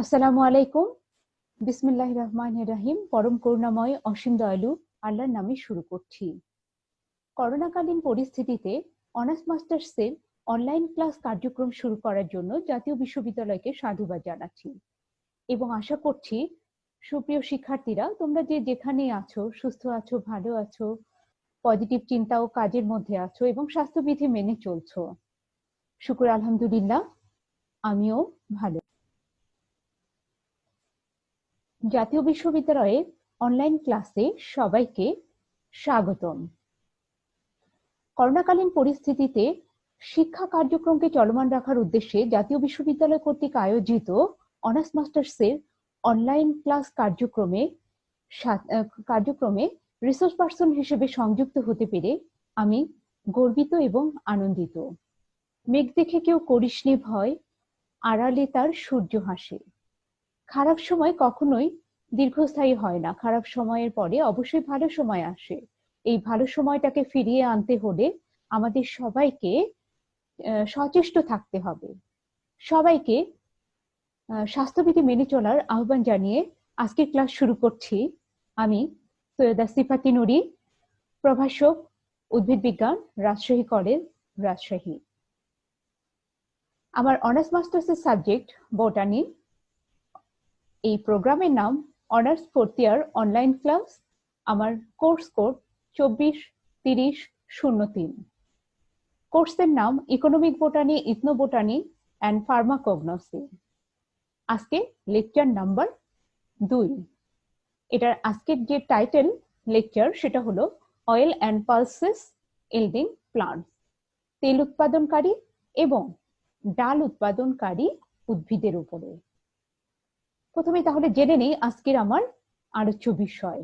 আসসালামু আলাইকুম। বিসমিল্লাহির রহমানির রহিম। পরম করুণাময় অসীম দয়ালু আল্লাহর নামে শুরু করছি। করোনাকালীন পরিস্থিতিতে অনার্স মাস্টার্সের অনলাইন ক্লাস কার্যক্রম শুরু করার জন্য জাতীয় বিশ্ববিদ্যালয়কে সাধুবাদ জানাচ্ছি এবং আশা করছি সুপ্রিয় শিক্ষার্থীরা তোমরা যে যেখানে আছো, সুস্থ আছো, ভালো আছো, পজিটিভ চিন্তা ও কাজের মধ্যে আছো এবং স্বাস্থ্যবিধি মেনে চলছো। শুকর আলহামদুলিল্লাহ, আমিও ভালো। জাতীয় বিশ্ববিদ্যালয়ে অনলাইন ক্লাসে সবাইকে স্বাগতম। করোনাকালীন পরিস্থিতিতে শিক্ষা কার্যক্রমকে চলমান রাখার উদ্দেশ্যে জাতীয় বিশ্ববিদ্যালয় কর্তৃক আয়োজিত অনার্স মাস্টার্সের অনলাইন ক্লাস কার্যক্রমে রিসোর্স পার্সন হিসেবে সংযুক্ত হতে পেরে আমি গর্বিত এবং আনন্দিত। মেঘ দেখে কেউ করিসনি ভয়, আড়ালে তার সূর্য হাসে। খারাপ সময় কখনোই দীর্ঘস্থায়ী হয় না, খারাপ সময়ের পরে অবশ্যই ভালো সময় আসে। এই ভালো সময়টাকে ফিরিয়ে আনতে হলে আমাদের সবাইকে সচেষ্ট থাকতে হবে। সবাইকে স্বাস্থ্যবিধি মেনে চলার আহ্বান জানিয়ে আজকের ক্লাস শুরু করছি। আমি সৈয়দা সিফাতি নুরি, প্রভাষক, উদ্ভিদ বিজ্ঞান, রাজশাহী কলেজ, রাজশাহী। আমার অনার্স মাস্টার্সের সাবজেক্ট বোটানি। এই প্রোগ্রামের নাম honours fourth year online class. আমার কোর্স কোড 24-30-03। কোর্সের নাম economic botany, ethnobotany and pharmacognosy. আজকে লেকচার নাম্বার 2। এটার আজকের যে টাইটেল লেকচার সেটা হলো oil and pulses yielding plants, তেল উৎপাদনকারী এবং ডাল উৎপাদনকারী উদ্ভিদের উপরে। প্রথমে তাহলে জেনে নেই আজকের আমার আলোচ্য বিষয়।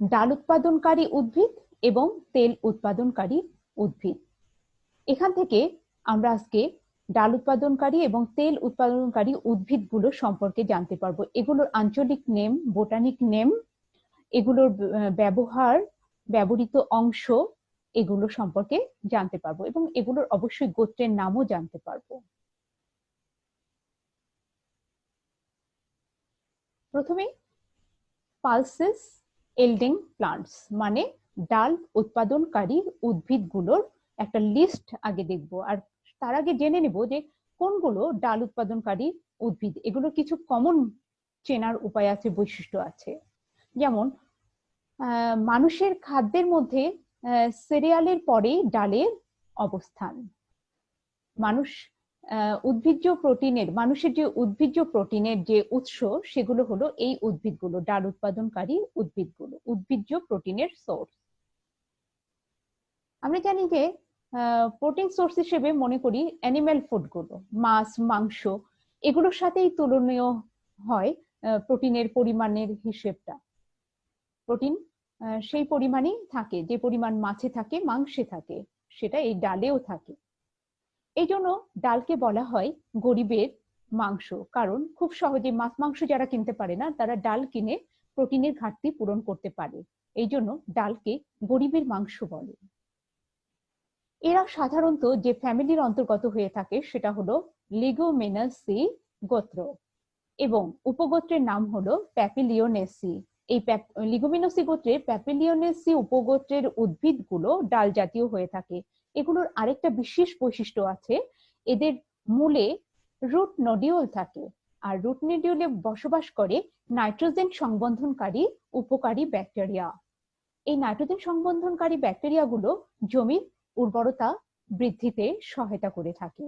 ডাল উৎপাদনকারী উদ্ভিদ এবং তেল উৎপাদনকারী উদ্ভিদ। এখান থেকে আমরা আজকে ডাল উৎপাদনকারী এবং তেল উৎপাদনকারী উদ্ভিদগুলো সম্পর্কে জানতে পারবো। এগুলোর আঞ্চলিক নেম, বোটানিক নেম, এগুলোর ব্যবহার, ব্যবহৃত অংশ, এগুলো সম্পর্কে জানতে পারবো এবং এগুলোর অবশ্যই গোত্রের নামও জানতে পারবো। প্রথমে পালসেস ইল্ডিং প্লান্টস মানে ডাল উৎপাদনকারী উদ্ভিদগুলোর একটা লিস্ট আগে দেখব, আর তার আগে জেনে নেব যে কোনগুলো ডাল উৎপাদনকারী উদ্ভিদ। এগুলো কিছু কমন চেনার উপায় আছে, বৈশিষ্ট্য আছে। যেমন মানুষের খাদ্যের মধ্যে সিরিয়ালের পরে ডালের অবস্থান। মানুষের যে উদ্ভিজ্জ প্রোটিনের যে উৎস সেগুলো হলো এই উদ্ভিদগুলো, ডাল উৎপাদনকারী উদ্ভিদগুলো, উদ্ভিজ্জ প্রোটিনের সোর্স। আমরা জানি যে প্রোটিন সোর্স হিসেবে মনে করি অ্যানিম্যাল ফুড গুলো, মাছ, মাংস, এগুলোর সাথেই তুলনীয় হয় প্রোটিনের পরিমাণের হিসেবটা। প্রোটিন সেই পরিমাণই থাকে, যে পরিমাণ মাছে থাকে, মাংসে থাকে, সেটা এই ডালেও থাকে। এই জন্য ডালকে বলা হয় গরিবের মাংস, কারণ খুব সহজে মাছ মাংস যারা কিনতে পারে না তারা ডাল কিনে প্রোটিনের ঘাটতি পূরণ করতে পারে। এই জন্য ডালকে গরিবের মাংস বলে। এরা সাধারণত যে ফ্যামিলির অন্তর্গত হয়ে থাকে সেটা হলো লিগুমিনাসি গোত্র এবং উপগোত্রের নাম হলো প্যাপিলিওনেসি। এই লিগুমিনাসি গোত্রের প্যাপিলিওনেসি উপগোত্রের উদ্ভিদগুলো ডাল জাতীয় হয়ে থাকে। এগুলোর আরেকটা বিশেষ বৈশিষ্ট্য আছে, এদের মূলে রুট নডিউল থাকে, আর রুট নডিউলে বসবাস করে নাইট্রোজেন সংবন্ধনকারী উপকারী ব্যাকটেরিয়া। এই নাইট্রোজেন সংবন্ধনকারী ব্যাকটেরিয়াগুলো জমির উর্বরতা বৃদ্ধিতে সহায়তা করে থাকে।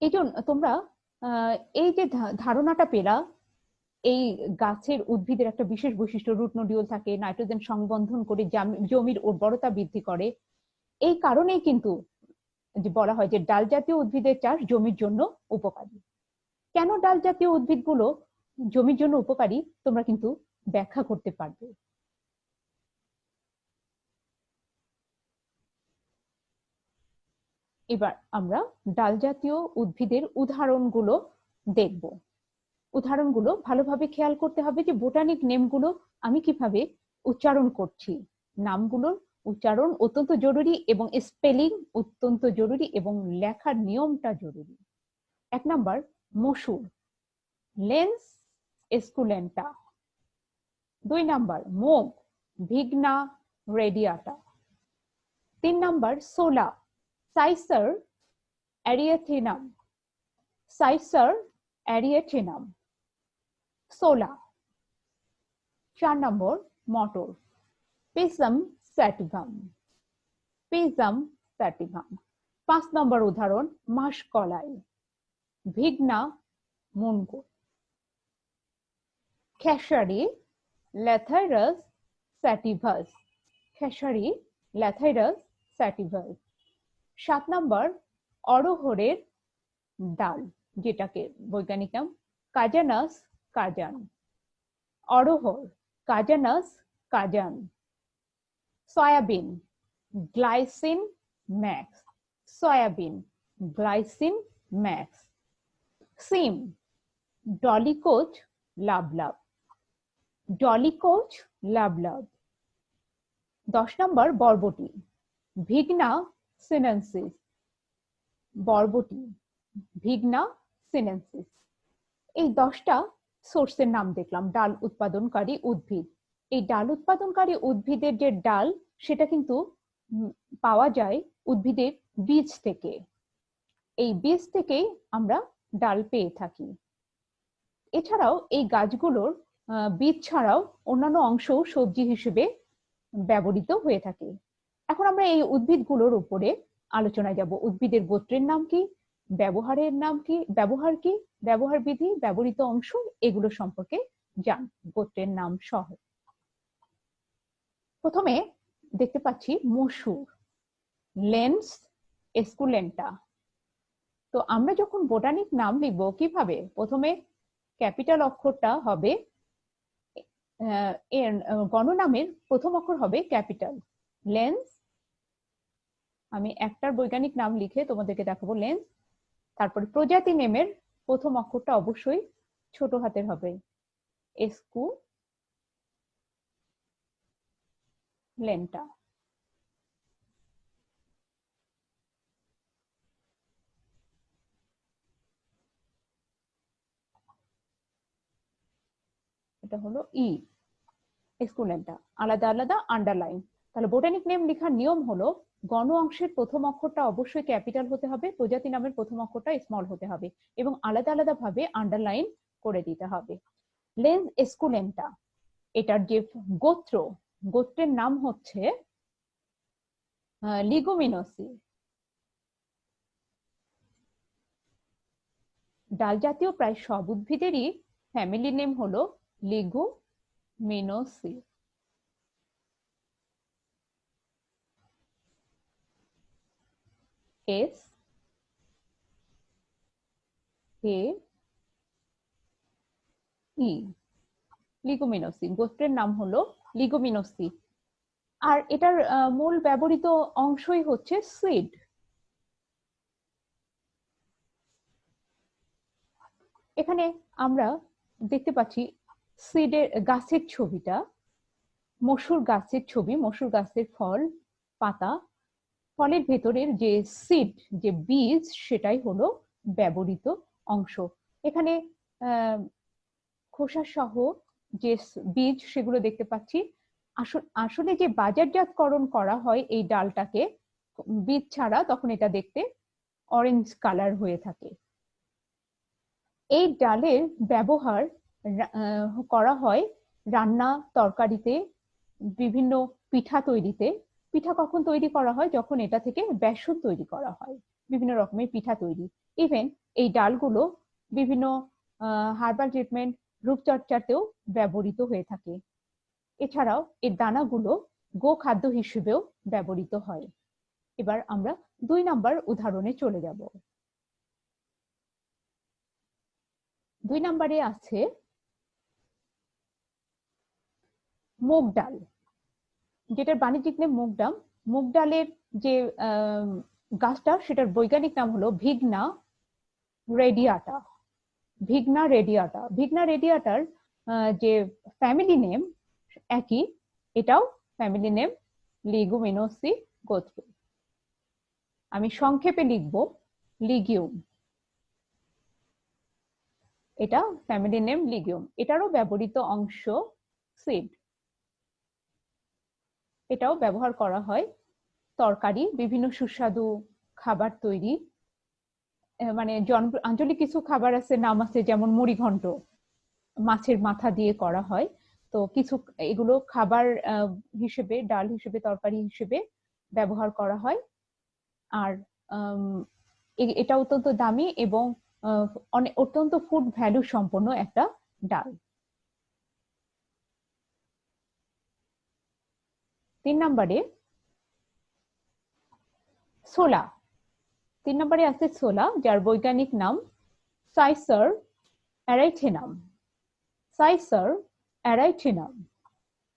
এই জন্য তোমরা এই যে ধারণাটা পেলা, এই গাছের উদ্ভিদের একটা বিশেষ বৈশিষ্ট্য রুট নডিউল থাকে, নাইট্রোজেন সংবন্ধন করে জমির উর্বরতা বৃদ্ধি করে। এই কারণেই কিন্তু যে বলা হয় যে ডাল জাতীয় উদ্ভিদের চাষ জমির জন্য উপকারী। কেন ডাল জাতীয় উদ্ভিদগুলো জমির জন্য উপকারী তোমরা কিন্তু ব্যাখ্যা করতে পারবে। এবার আমরা ডাল জাতীয় উদ্ভিদের উদাহরণগুলো দেখব। উদাহরণগুলো ভালোভাবে খেয়াল করতে হবে যে বোটানিক নেমগুলো আমি কিভাবে উচ্চারণ করছি, নামগুলোর উচ্চারণ অত্যন্ত জরুরি এবং স্পেলিং অত্যন্ত জরুরি এবং লেখার নিয়মটা জরুরি। 1 নাম্বার মসুর, লেন্স এস্কুলেন্টা। 2 নাম্বার মুগ, ভিগনা রেডিয়াটা। 3 নাম্বার সোলা, সাইসার অ্যারিয়েথিনাম, সাইসার অ্যারিয়েথিনাম, সোলা। 4 নম্বর মটর, পিসাম স্যাটিভাম, পিসাম স্যাটিভাম। 5 নম্বর উদাহরণ মাসকলাই, ভিগনা মুনগো। খেসারি, ল্যাথাইরাস স্যাটিভাস, খেসারি ল্যাথাইরাস স্যাটিভাস। 7 নম্বর অড়হরের ডাল, যেটাকে বৈজ্ঞানিক নাম কাজানাস কাজান, অড়হর Cajanus cajan. Soybean, Glycine max, soybean Glycine max. সিম, ডলিকোচ লাভলাভ, ডলিকোচ লাভলাভ। 10 নম্বর বরবটি, ভিগনা সিনেনসিস, বরবটি ভিগনা সিনেনসিস। এই 10টা সোর্সের নাম দেখলাম, ডাল উৎপাদনকারী উদ্ভিদ। এই ডাল উৎপাদনকারী উদ্ভিদের যে ডাল, সেটা কিন্তু পাওয়া যায় উদ্ভিদের বীজ থেকে। এই বীজ থেকেই আমরা ডাল পেয়ে থাকি। এছাড়াও এই গাছগুলোর বীজ ছাড়াও অন্যান্য অংশও সবজি হিসেবে ব্যবহৃত হয়ে থাকে। এখন আমরা এই উদ্ভিদগুলোর উপরে আলোচনায় যাব। উদ্ভিদের গোত্রের নাম কি, ব্যবহারের নাম কি, ব্যবহার কি, ব্যবহার বিধি, ব্যবহৃত অংশ, এগুলো সম্পর্কে জান গোত্রের নাম সহ। প্রথমে দেখতে পাচ্ছি মসুর, লেন্স এস্কুলেন্টা। তো আমরা যখন বোটানিক নাম লিখবো কিভাবে, প্রথমে ক্যাপিটাল অক্ষরটা হবে, গণনামের প্রথম অক্ষর হবে ক্যাপিটাল। লেন্স, আমি একটার বৈজ্ঞানিক নাম লিখে তোমাদেরকে দেখাবো, লেন্স। তারপরে প্রজাতি নেমের প্রথম অক্ষরটা অবশ্যই ছোট হাতের হবে, এসকু লেন্টা। এটা হলো ই, এস্কুলেন্টা। আলাদা আলাদা আন্ডারলাইন। তাহলে বোটানিক নেম লেখার নিয়ম হলো, গণ অংশের প্রথম অক্ষরটা অবশ্যই ক্যাপিটাল হতে হবে, প্রজাতি নামের প্রথম অক্ষরটা স্মল হতে হবে, এবং আলাদা আলাদা ভাবে আন্ডারলাইন করে দিতে হবে। লেন্স এস্কুলেন্টা, এটার যে গোত্র, গোত্রের নাম হচ্ছে লিগুমিনোসি। ডাল জাতীয় প্রায় সব উদ্ভিদেরই ফ্যামিলি নেম হলো লিগুমিনোসি। এস এ ই, লিগুমিনোসি, গোত্রের নাম হলো লিগুমিনোসি। আর এটার মূল ব্যবহৃত অংশই হচ্ছে সিড। এখানে আমরা দেখতে পাচ্ছি সিডের গাছের ছবিটা, মসুর গাছের ছবি, মসুর গাছের ফল, পাতা, ফলের ভেতরের যে সিড, যে বীজ, সেটাই হলো ব্যবহৃত অংশ। এখানে খোসা সহ যে বীজ, সেগুলো দেখতে পাচ্ছি। আসলে যে বাজারজাতকরণ করা হয় এই ডালটাকে বীজ ছাড়া, তখন এটা দেখতে অরেঞ্জ কালার হয়ে থাকে। এই ডালের ব্যবহার করা হয় রান্না, তরকারিতে, বিভিন্ন পিঠা তৈরিতে। পিঠা কখন তৈরি করা হয়, যখন এটা থেকে বেসন তৈরি করা হয়, বিভিন্ন রকমের পিঠা তৈরি। ইভেন এই ডালগুলো বিভিন্ন হার্বাল ট্রিটমেন্ট, রূপচর্চাতেও ব্যবহৃত হয়ে থাকে। এছাড়াও এর দানাগুলো গোখাদ্য হিসেবেও ব্যবহৃত হয়। এবার আমরা 2 নাম্বার উদাহরণে চলে যাব। 2 নাম্বারে আছে মুগ ডাল, যেটার বাণিজ্যিক নাম মুগ ডাল। মুগ ডালের যে গাছটা, সেটার বৈজ্ঞানিক নাম হলো ভিগনা রেডিয়াটা, ভিগনা রেডিয়াটা। ভিগনা রেডিয়াটার যে ফ্যামিলি নেম একই, এটাও ফ্যামিলি নেম লিগুমিনোসি গোত্র। আমি সংক্ষেপে লিখব লিগিউম। এটা ফ্যামিলি নেম লিগিউম। এটারও ব্যবহৃত অংশ সিড। এটাও ব্যবহার করা হয় তরকারি, বিভিন্ন সুস্বাদু খাবার তৈরি, মানে আঞ্চলিক কিছু খাবার আছে, নাম আছে, যেমন মুড়িঘণ্ট মাছের মাথা দিয়ে করা হয়। তো কিছু এগুলো খাবার হিসেবে, ডাল হিসেবে, তরকারি হিসেবে ব্যবহার করা হয়। আর এটা অত্যন্ত দামি এবং অত্যন্ত ফুড ভ্যালু সম্পন্ন একটা ডাল। 3 নম্বরে ছোলা। 3 নম্বরে আছে ছোলা, যার বৈজ্ঞানিক নাম সাইসার অ্যারাইথেনাম। সাইসার অ্যারাইথেনাম।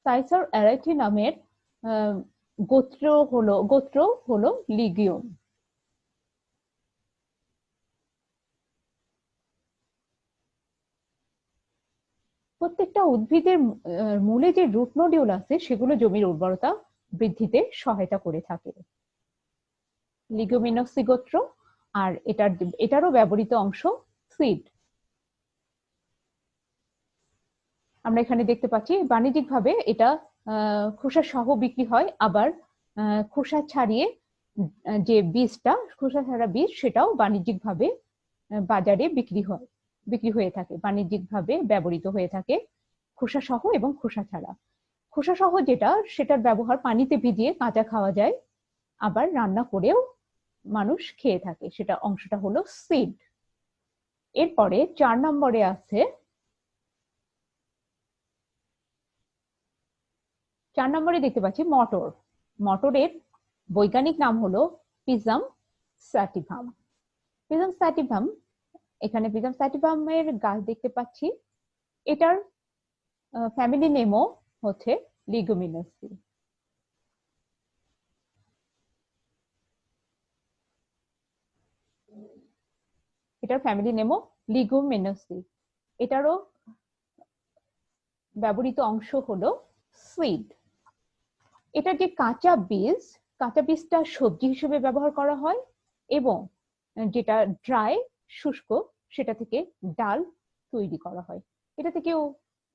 সাইসার অ্যারাইথেনামের গোত্র হলো লিগিউম। প্রত্যেকটা উদ্ভিদের মূলে যে রুট নোডিউল আছে সেগুলো জমির উর্বরতা বৃদ্ধিতে সহায়তা করে থাকে। লিগুমিনোসি গোত্র। আর এটারও ব্যবহৃত অংশ সিড। আমরা এখানে দেখতে পাচ্ছি বাণিজ্যিকভাবে এটা খোসা সহ বিক্রি হয়, আবার খোসা ছাড়িয়ে যে বীজটা, খোসা ছাড়া বীজ, সেটাও বাণিজ্যিকভাবে বাজারে বিক্রি হয়ে থাকে, বাণিজ্যিকভাবে ব্যবহৃত হয়ে থাকে খোসা সহ এবং খোসা ছাড়া। খোসা সহ যেটা, সেটার ব্যবহার পানিতে ভিজিয়ে কাঁচা খাওয়া যায়, আবার রান্না করেও মানুষ খেয়ে থাকে, সেটা অংশটা হলো সিড। এরপরে 4 নম্বরে আছে 4 নম্বরে দেখতে পাচ্ছি মটর। মটরের বৈজ্ঞানিক নাম হলো পিজম স্যাটিভাম। পিজম স্যাটিভাম, এখানে পিজম স্যাটিভামের গাছ দেখতে পাচ্ছি। এটার ফ্যামিলি নেমও হচ্ছে লিগুমিনোসি। এটার ফ্যামিলি নেমও লিগুমিনোসি। এটারও ব্যবহৃত অংশ হলো সিড। এটার যে কাঁচা বীজটা সবজি হিসেবে ব্যবহার করা হয়, এবং যেটা ড্রাই, শুষ্ক, সেটা থেকে ডাল তৈরি করা হয়। এটা থেকেও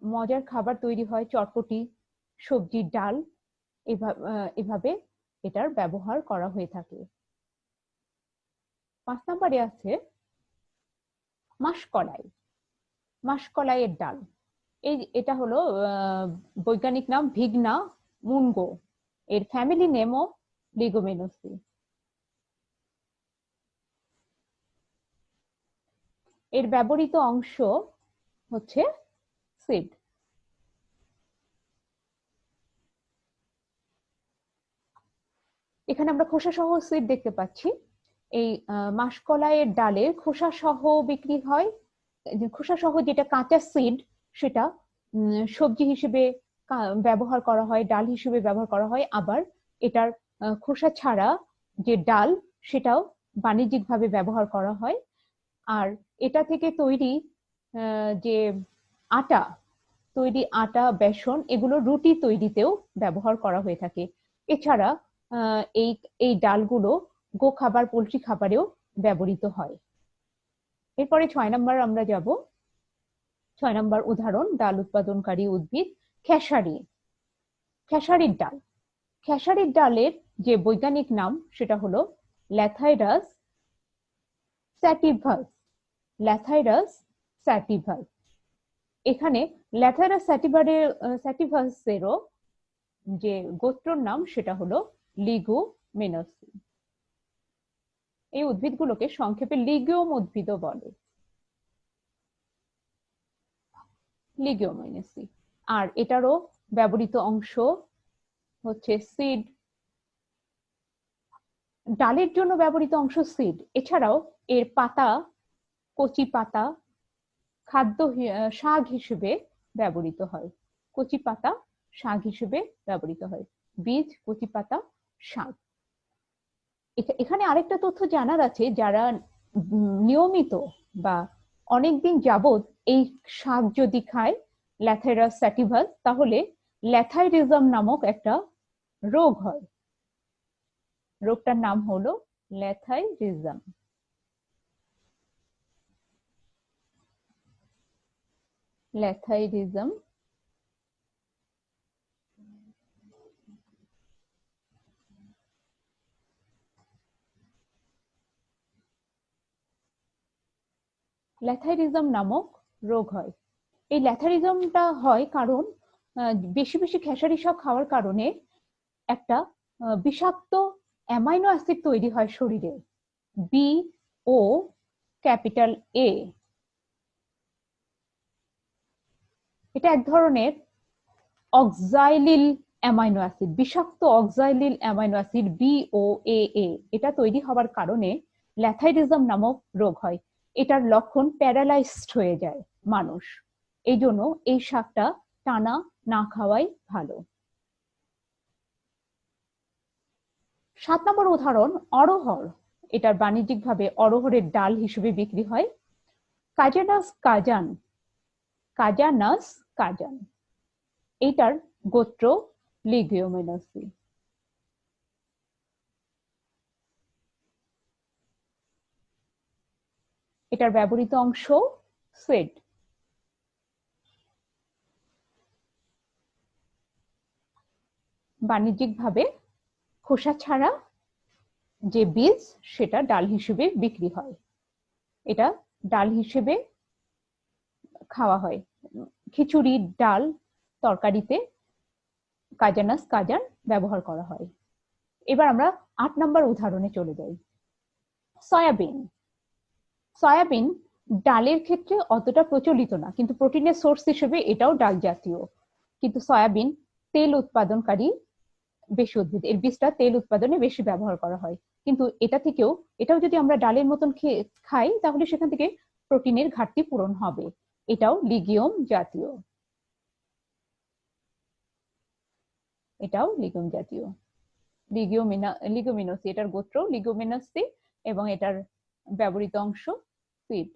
মজার খাবার তৈরি হয়, চটপটি, সবজির ডাল, এভাবে এটার ব্যবহার করা হয়ে থাকে। 5 নম্বরে আছে মাসকলাই। মাসকলাইয়ের ডাল। এটা হলো বৈজ্ঞানিক নাম ভিগনা মুনগো। এর ফ্যামিলি নেমও লিগুমিনোসি। এর ব্যবহৃত অংশ হচ্ছে সিড। এখানে আমরা খোসা সহ সিড দেখতে পাচ্ছি। এই মাসকলাইয়ের ডালের খোসা সহ বিক্রি হয়। খোসা সহ যেটা কাঁচা সিড, সেটা সবজি হিসেবে ব্যবহার করা হয়, ডাল হিসেবে ব্যবহার করা হয়, আবার এটার খোসা ছাড়া যে ডাল, সেটাও বাণিজ্যিকভাবে ব্যবহার করা হয়। আর এটা থেকে তৈরি যে আটা, বেসন, এগুলো রুটি তৈরিতেও ব্যবহার করা হয়ে থাকে। এছাড়া এই ডালগুলো গো খাবার, পোল্ট্রি খাবারেও ব্যবহৃত হয়। এরপরে 6 নম্বর আমরা যাব। 6 নম্বর উদাহরণ, ডাল উৎপাদনকারী উদ্ভিদ খেসারি। খেসারির ডাল। খেসারির ডালের যে বৈজ্ঞানিক নাম, সেটা হলো ল্যাথাইরাস স্যাটিভাস। ল্যাথাইরাস স্যাটিভাস। এখানে ল্যাথাইরাস স্যাটিভাসেরও যে গোত্রর নাম, সেটা হলো লিগুমিনোসি। এই উদ্ভিদগুলোকে সংক্ষেপে লিগিউম উদ্ভিদও বলে। লিগুমিনোসি। আর এটারও ব্যবহৃত অংশ হচ্ছে সিড। ডালের জন্য ব্যবহৃত অংশ সিড। এছাড়াও এর পাতা, কচি পাতা শাক হিসেবে ব্যবহৃত হয়। কচি পাতা শাক হিসেবে ব্যবহৃত হয়। বীজ, কচি পাতা, শাক। এখানে আরেকটা তথ্য জানার আছে, যারা নিয়মিত বা অনেকদিন যাবত এই শাক যদি খায়, ল্যাথাইরাস স্যাটিভাস, তাহলে ল্যাথাইরিজম নামক একটা রোগ হয়। রোগটার নাম হলো ল্যাথাইরিজম। ল্যাথাইরিজম ল্যাথাইরিজম নামক রোগ হয়। এই ল্যাথাইরিজমটা হয় কারণ বেশি বেশি খেসারি শাক খাওয়ার কারণে একটা বিষাক্ত অ্যামাইনো অ্যাসিড তৈরি হয় শরীরে, BO ক্যাপিটাল A। এটা এক ধরনের অক্সাইলিল অ্যামাইনো অ্যাসিড, বিষাক্ত অক্সাইলিল অ্যামাইনো অ্যাসিড BOAA। এটা তৈরি হওয়ার কারণে ল্যাথাইরিজম নামক রোগ হয়। এটার লক্ষণ প্যারালাইজড হয়ে যায় মানুষ। এই জন্য এই শাকটা টানা না খাওয়াই ভালো। 7 নম্বর উদাহরণ অড়হর। এটার বাণিজ্যিকভাবে অড়হরের ডাল হিসেবে বিক্রি হয়। কাজানাস কাজান, কাজানাস কাজান, এইটার গোত্র লিগিওমিনোসি। এটার ব্যবহৃত অংশ সিড। বাণিজ্যিকভাবে খোসা ছাড়া যে বীজ সেটা ডাল হিসেবে বিক্রি হয়। এটা ডাল হিসেবে খাওয়া হয়, খিচুড়ি, ডাল, তরকারিতে কাজানাস কাজান ব্যবহার করা হয়। এবার আমরা 8 নম্বর উদাহরণে চলে যাই। সয়াবিন। সয়াবিন ডালের ক্ষেত্রে অতটা প্রচলিত না, কিন্তু প্রোটিনের সোর্স হিসেবে এটাও ডাল জাতীয়। কিন্তু সয়াবিন তেল উৎপাদনকারী বেশি উদ্ভিদ, এর বীজটা তেল উৎপাদনে বেশি ব্যবহার করা হয়। কিন্তু এটাও যদি আমরা ডালের মতন খাই তাহলে সেখান থেকে প্রোটিনের ঘাটতি পূরণ হবে। এটাও লিগিয়ম জাতীয়। এটাও লিগিয়ম জাতীয়, লিগোমিনোসি। এটার গোত্র লিগোমিনোসি এবং এটার ব্যবহৃত অংশ সিড।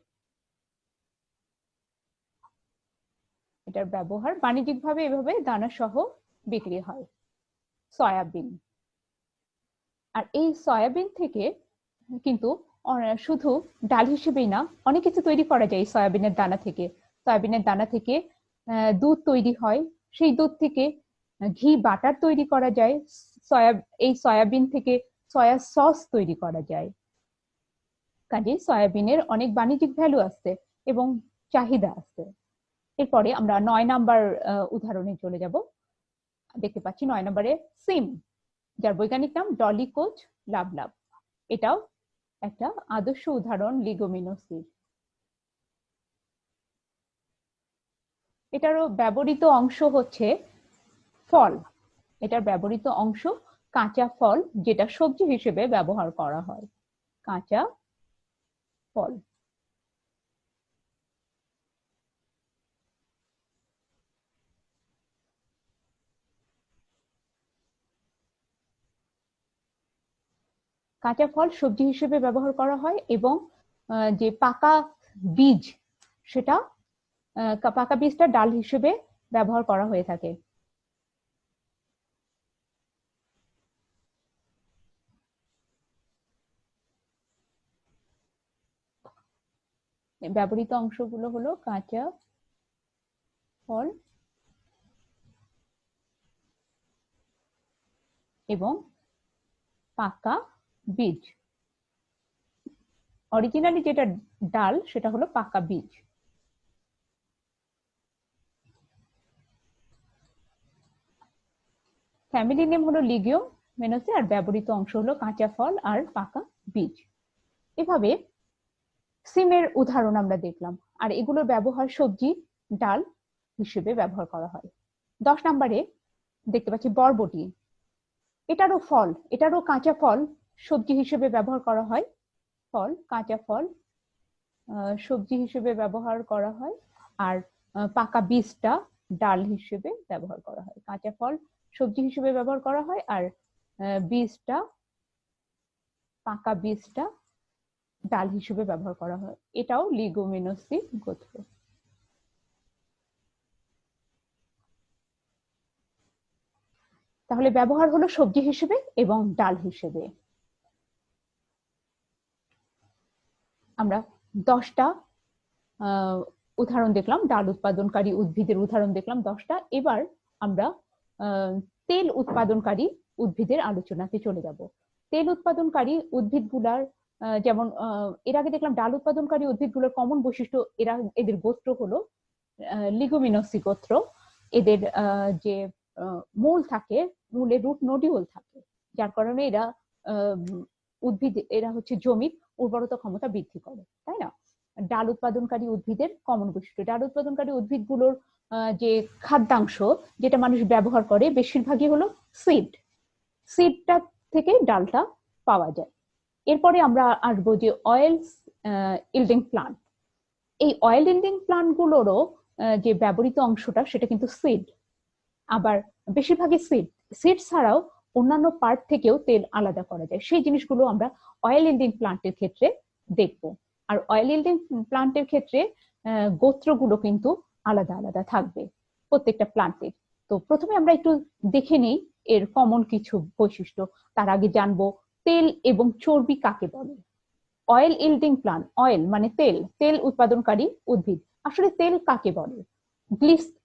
এটার ব্যবহার বাণিজ্যিকভাবে এভাবে দানা সহ বিক্রি হয়। সয়াবিন। আর এই সয়াবিন থেকে কিন্তু শুধু ডাল হিসেবেই না, অনেক কিছু তৈরি করা যায় এই সয়াবিনের দানা থেকে। সয়াবিনের দানা থেকে দুধ তৈরি হয়, সেই দুধ থেকে ঘি বাটার তৈরি করা যায়। এই সয়াবিন থেকে সয়া সস তৈরি করা যায়। কাজে সয়াবিনের অনেক বাণিজ্যিক ভ্যালু আছে এবং চাহিদা আছে। এরপরে আমরা 9 নাম্বার উদাহরণে চলে যাব। দেখতে পাচ্ছি 9 নম্বরে সিম, যার বৈজ্ঞানিক নাম ডলিকোজ লাভলাভ। এটাও একটা আদর্শ উদাহরণ লিগোমিনোসির। এটারও ব্যবহৃত অংশ হচ্ছে ফল। এটার ব্যবহৃত অংশ কাঁচা ফল, যেটা সবজি হিসেবে ব্যবহার করা হয়। কাঁচা ফল। কাঁচা ফল সবজি হিসেবে ব্যবহার করা হয় এবং যে পাকা বীজ, সেটা পাকা বীজটা ডাল হিসেবে ব্যবহার করা হয়ে থাকে। ব্যবহৃত অংশগুলো হলো কাঁচা ফল এবং পাকা বীজ। অরিজিনালি যেটা ডাল সেটা হলো পাকা বীজ। ফ্যামিলি নেম হলো লিগিওমিনোসি আর ব্যবহৃত অংশ হলো কাঁচা ফল আর পাকা বীজ। এভাবে সিমের উদাহরণ আমরা দেখলাম, আর এগুলোর ব্যবহার সবজি, ডাল হিসেবে ব্যবহার করা হয়। 10 নম্বরে দেখতে পাচ্ছি বরবটি। এটারও ফল, এটারও কাঁচা ফল সবজি হিসেবে ব্যবহার করা হয়। ফল, কাঁচা ফল সবজি হিসেবে ব্যবহার করা হয়, আর পাকা বীজটা ডাল হিসেবে ব্যবহার করা হয়। কাঁচা ফল সবজি হিসেবে ব্যবহার করা হয়, আর বীজটা, পাকা বীজটা ডাল হিসেবে ব্যবহার করা হয়। এটাও লিগোমিনোসি গোত্র। তাহলে ব্যবহার হলো সবজি হিসেবে এবং ডাল হিসেবে। আমরা 10টা উদাহরণ দেখলাম, ডাল উৎপাদনকারী উদ্ভিদের উদাহরণ দেখলাম 10টা। এবার আমরা তেল উৎপাদনকারী উদ্ভিদের আলোচনাতে চলে যাব। তেল উৎপাদনকারী উদ্ভিদগুলার যেমন এর আগে দেখলাম ডাল উৎপাদনকারী উদ্ভিদগুলোর কমন বৈশিষ্ট্য, এদের গোত্র হলো লিগুমিনোসি গোত্র। এদের যে মূল থাকে, মূলে রুট নোডিউল থাকে, যার কারণে এরা হচ্ছে জমির উর্বরতা ক্ষমতা বৃদ্ধি করে, তাই না? ডাল উৎপাদনকারী উদ্ভিদের কমন বৈশিষ্ট্য, ডাল উৎপাদনকারী উদ্ভিদগুলোর যে খাদ্যাংশ যেটা মানুষ ব্যবহার করে বেশিরভাগই হলো সিডটা থেকে ডালটা পাওয়া যায়। এরপরে আমরা আসবো যে অয়েল ইল্ডিং প্লান্ট। এই অয়েল ইল্ডিং প্লান্ট গুলোরও যে ব্যবহৃত অংশটা সেটা কিন্তু সিড, আবার বেশিরভাগই সিড ছাড়াও অন্যান্য পার্ট থেকেও তেল আলাদা করা যায়। সেই জিনিসগুলো আমরা অয়েল ইল্ডিং প্লান্টের ক্ষেত্রে দেখবো। আর অয়েল ইল্ডিং প্লান্টের ক্ষেত্রে গোত্রগুলো কিন্তু আলাদা আলাদা থাকবে প্রত্যেকটা প্লান্টের। তো প্রথমে আমরা একটু দেখে নিই এর কমন কিছু বৈশিষ্ট্য। তার আগে জানবো তেল এবং চর্বি কাকে বলে। অয়েল ইল্ডিং প্লান্ট, অয়েল মানে তেল উৎপাদনকারী উদ্ভিদ। আসলে তেল কাকে বলে,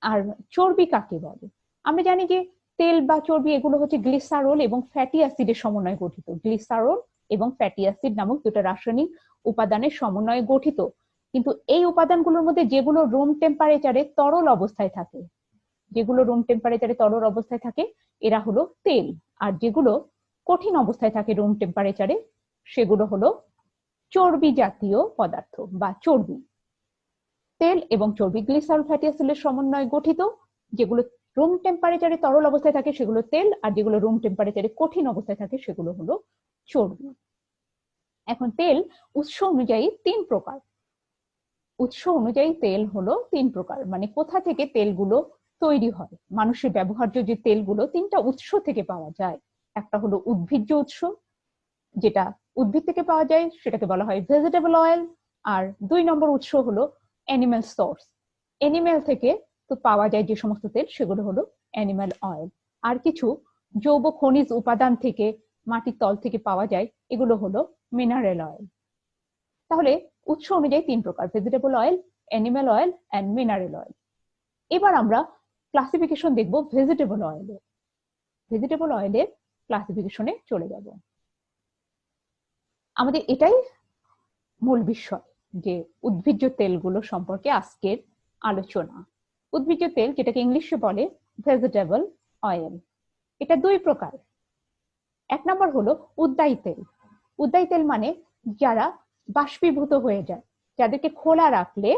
আর চর্বি কাকে বলে? আমরা জানি যে তেল বা চর্বি এগুলো হচ্ছে গ্লিসারল এবং ফ্যাটি অ্যাসিডের সমন্বয়ে গঠিত। গ্লিসারল এবং ফ্যাটি অ্যাসিড নামক দুটো রাসায়নিক উপাদানের সমন্বয়ে গঠিত। কিন্তু এই উপাদানগুলোর মধ্যে যেগুলো রুম টেম্পারেচারে তরল অবস্থায় থাকে, এরা হলো তেল। আর যেগুলো কঠিন অবস্থায় থাকে রুম টেম্পারেচারে, সেগুলো হলো চর্বি জাতীয় পদার্থ বা চর্বি। তেল এবং চর্বি গ্লিসারল ফ্যাটি অ্যাসিডের সমন্বয়ে গঠিত। যেগুলো রুম টেম্পারেচারে তরল অবস্থায় থাকে সেগুলো তেল, আর যেগুলো রুম টেম্পারেচারে কঠিন অবস্থায় থাকে সেগুলো হলো চর্বি। এখন তেল উৎস অনুযায়ী তিন প্রকার। তেল হলো তিন প্রকার, মানে কোথা থেকে তেলগুলো তৈরি হয়। মানুষের ব্যবহার্য যে তেলগুলো তিনটা উৎস থেকে পাওয়া যায়। একটা হলো উদ্ভিজ্জ উৎস, যেটা উদ্ভিদ থেকে পাওয়া যায়, সেটাকে বলা হয় ভেজিটেবল অয়েল। আর 2 নম্বর উৎস হলো অ্যানিম্যাল সোর্স, অ্যানিম্যাল থেকে তো পাওয়া যায় যে সমস্ত তেল, সেগুলো হলো অ্যানিম্যাল অয়েল। আর কিছু জৈব খনিজ উপাদান থেকে, মাটির তল থেকে পাওয়া যায়, এগুলো হলো মিনারেল অয়েল। তাহলে উৎস অনুযায়ী তিন প্রকার, vegetable oil, animal oil and mineral oil. এবার আমরা ক্লাসিফিকেশন দেখব ভেজিটেবল অয়েলের। ভেজিটেবল অয়েলের ক্লাসিফিকেশনে চলে যাব। আমাদের এটাই মূল বিষয় যে উদ্ভিজ্জ তেলগুলো সম্পর্কে আজকের আলোচনা। উদ্ভিজ্জ তেল, যেটাকে ইংলিশে বলে ভেজিটেবল অয়েল, এটা 2 প্রকার। এক নম্বর হলো উদ্বায়ী তেল। উদ্বায়ী তেল মানে যারা বাষ্পীভূত হয়ে যায়, যাদেরকে খোলা রাখলে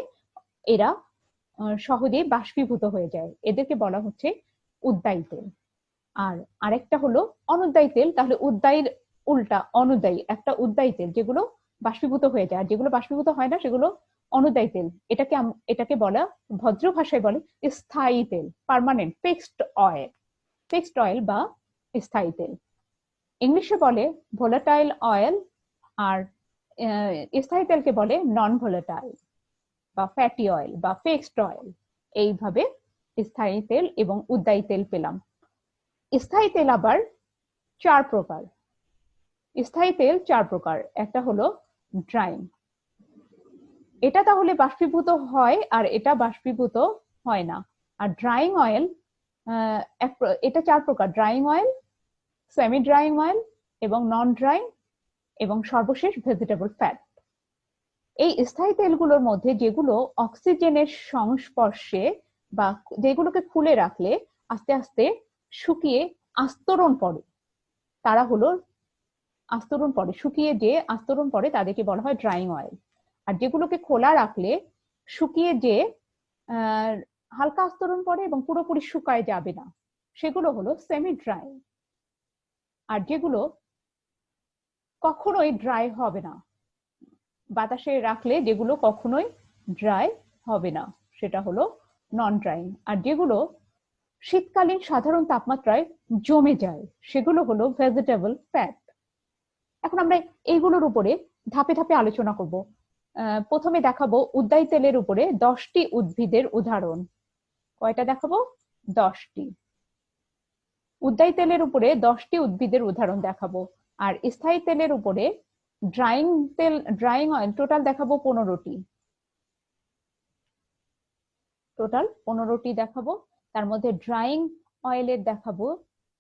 এরা সহজে বাষ্পীভূত হয়ে যায়, এদেরকে বলা হচ্ছে উদ্বায়ী তেল। আর আরেকটা হলো অনুদ্বায়ী তেল। তাহলে উদ্বায়ীর উল্টা অনুদ্বায়ী, একটা উদ্বায়ী তেল যেগুলো বাষ্পীভূত হয়ে যায়, আর যেগুলো বাষ্পীভূত হয় না সেগুলো অনুদ্বায়ী তেল। এটাকে বলা ভদ্র ভাষায় বলে স্থায়ী তেল, পার্মানেন্ট ফিক্সড অয়েল বা স্থায়ী তেল। ইংলিশে বলে ভোলাটাইল অয়েল, আর স্থায়ী তেলকে বলে নন ভোলাটাইল বা ফ্যাটি অয়েল বা ফিক্সড অয়েল। এইভাবে স্থায়ী তেল এবং উদ্বায়ী তেল পেলাম। স্থায়ী তেল আবার 4 প্রকার। স্থায়ী তেল 4 প্রকার। একটা হলো ড্রাইং, এটা তাহলে বাষ্পীভূত হয় আর এটা বাষ্পীভূত হয় না। আর ড্রাইং অয়েল, এটা 4 প্রকার, drawing oil, semi drawing oil এবং নন ড্রাইং, এবং সর্বশেষ ভেজিটেবল ফ্যাট। এই স্থায়ী তেলগুলোর মধ্যে যেগুলো অক্সিজেনের সংস্পর্শে বা যেগুলোকে খুলে রাখলে আস্তে আস্তে শুকিয়ে আস্তরণ পড়ে, তারা হলো শুকিয়ে যে আস্তরণ পড়ে তাদেরকে বলা হয় ড্রাইং অয়েল। আর যেগুলোকে খোলা রাখলে শুকিয়ে যে হালকা আস্তরণ পড়ে এবং পুরোপুরি শুকায় যাবে না, সেগুলো হলো সেমি ড্রাইং। আর যেগুলো কখনোই ড্রাই হবে না, বাতাসে রাখলে যেগুলো কখনোই ড্রাই হবে না, সেটা হলো নন ড্রাইং। আর যেগুলো শীতকালীন সাধারণ তাপমাত্রায় জমে যায়, সেগুলো হলো ভেজিটেবল ফ্যাট। এখন আমরা এইগুলোর উপরে ধাপে ধাপে আলোচনা করব। প্রথমে দেখাবো উদ্বায়ী তেলের উপরে 10টি উদ্ভিদের উদাহরণ। কয়টা দেখাবো? 10টি। উদ্যায়ী তেলের উপরে 10টি উদ্ভিদের উদাহরণ দেখাবো, আর স্থায়ী তেলের উপরে ড্রাইং অয়েল টোটাল দেখাবো 15টি। টোটাল 15টি দেখাবো। তার মধ্যে ড্রাইং অয়েলের দেখাবো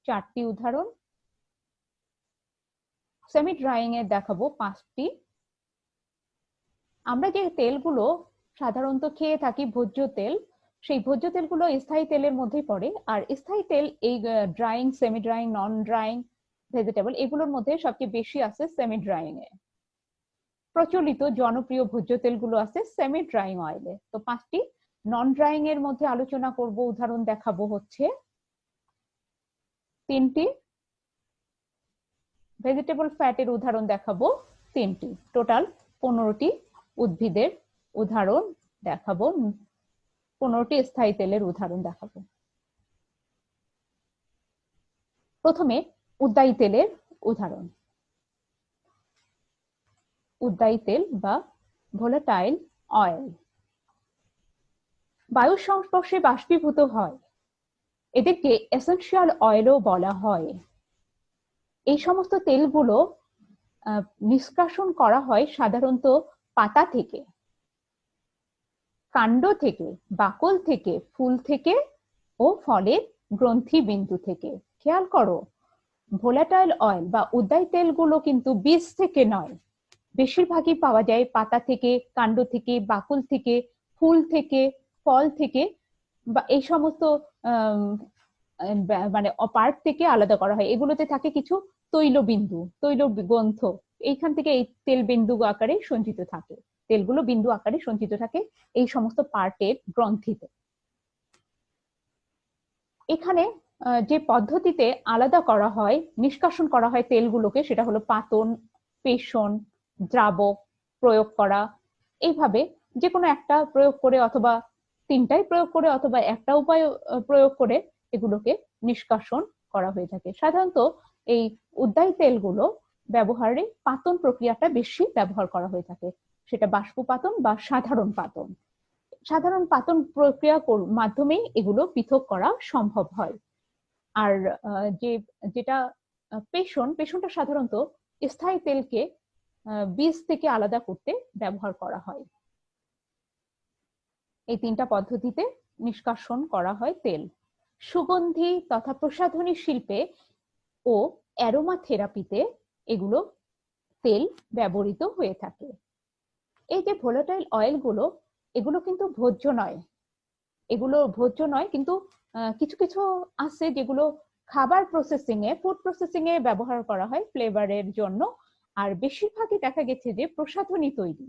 4টি উদাহরণ, সেমি ড্রাইং এর দেখাবো 5টি। আমরা যে তেলগুলো সাধারণত খেয়ে থাকি ভোজ্য তেল, সেই ভোজ্য তেলগুলো স্থায়ী তেলের মধ্যেই পড়ে। আর স্থায়ী তেল এই ড্রাইং, সেমি ড্রাইং, নন ড্রাইং, ভেজিটেবল এগুলোর মধ্যে সবচেয়ে বেশি আছে সেমি ড্রাইং এ। প্রচলিত জনপ্রিয় ভোজ্য তেলগুলো আছে সেমি ড্রাইং অয়েলে। তো 5টি নন ড্রাইং এর মধ্যে আলোচনা করব, উদাহরণ দেখাবো হচ্ছে 3টি, ভেজিটেবল ফ্যাটের উদাহরণ দেখাবো 3টি। টোটাল 15টি উদ্ভিদের উদাহরণ দেখাবো, 15টি স্থায়ী তেলের উদাহরণ দেখাবো। প্রথমে উদ্যায়ী তেলের উদাহরণ। উদ্যায়ী তেল বা ভোলাটাইল অয়েল বায়ুর সংস্পর্শে বাষ্পীভূত হয়, এদেরকে এসেনশিয়াল অয়েলও বলা হয়। এই সমস্ত তেলগুলো নিষ্কাশন করা হয় সাধারণত পাতা থেকে, কাণ্ড থেকে, বাকল থেকে, ফুল থেকে ও ফলের গ্রন্থি বিন্দু থেকে। খেয়াল করো, ভোলাটাইল অয়েল বা উদ্যায়ী তেলগুলো কিন্তু বীজ থেকে নয়, বেশিরভাগই পাওয়া যায় পাতা থেকে, কাণ্ড থেকে, বাকল থেকে, ফুল থেকে, ফল থেকে, বা এই সমস্ত মানে পার্ট থেকে আলাদা করা হয়। এগুলোতে থাকে কিছু তৈল বিন্দু, তৈল গ্রন্থ, এইখান থেকে এই তেল বিন্দু আকারে সঞ্চিত থাকে, তেলগুলো বিন্দু আকারে সঞ্চিত থাকে এই সমস্ত পার্টের গ্রন্থিতে। এখানে যে পদ্ধতিতে আলাদা করা হয়, নিষ্কাশন করা হয় তেলগুলোকে, সেটা হলো পাতন, পেষণ, দ্রাবক প্রয়োগ করা। এইভাবে যে কোনো একটা প্রয়োগ করে অথবা তিনটাই প্রয়োগ করে অথবা একটা উপায় প্রয়োগ করে এগুলোকে নিষ্কাশন করা হয়ে থাকে। সাধারণত এই উদ্যায়ী তেলগুলো ব্যবহারে পাতন প্রক্রিয়াটা বেশি ব্যবহার করা হয়ে থাকে, সেটা বাষ্প পাতন বা সাধারণ পাতন। সাধারণ পাতন প্রক্রিয়ার মাধ্যমেই এগুলো পৃথক করা সম্ভব হয়। আর যেটা পেষণটা সাধারণত স্থায়ী তেলকে বীজ থেকে আলাদা করতে ব্যবহার করা হয়। এই 3টা পদ্ধতিতে নিষ্কাশন করা হয় তেল। সুগন্ধি তথা প্রসাধনী শিল্পে ও অ্যারোমা থেরাপিতে এগুলো তেল ব্যবহৃত হয়ে থাকে। এই যে ভোলাটাইল অয়েলগুলো, এগুলো কিন্তু ভোজ্য নয়, এগুলো ভোজ্য নয়, কিন্তু কিছু কিছু আছে যেগুলো খাবার প্রসেসিং এ, ফুড প্রসেসিং এ ব্যবহার করা হয় ফ্লেভারের জন্য। আর বেশিরভাগই দেখা গেছে যে প্রসাধনী তৈরি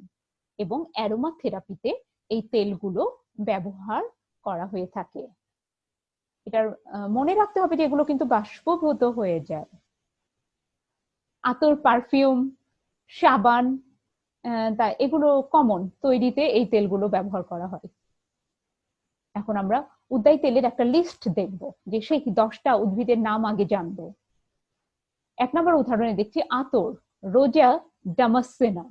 এবং অ্যারোমা থেরাপিতে এই তেলগুলো ব্যবহার করা হয়ে থাকে। এটার মনে রাখতে হবে যে এগুলো কিন্তু বাষ্পীভূত হয়ে যায়। আতর, পারফিউম, সাবান, এগুলো কমন তৈরিতে এই তেলগুলো ব্যবহার করা হয়। এখন আমরা উদ্যায়ী তেলের একটা লিস্ট দেখব, যে সেই 10টা উদ্ভিদের নাম আগে জানবো। 1 নম্বর উদাহরণে দেখছি আতর, রোজা ডামাসেনা।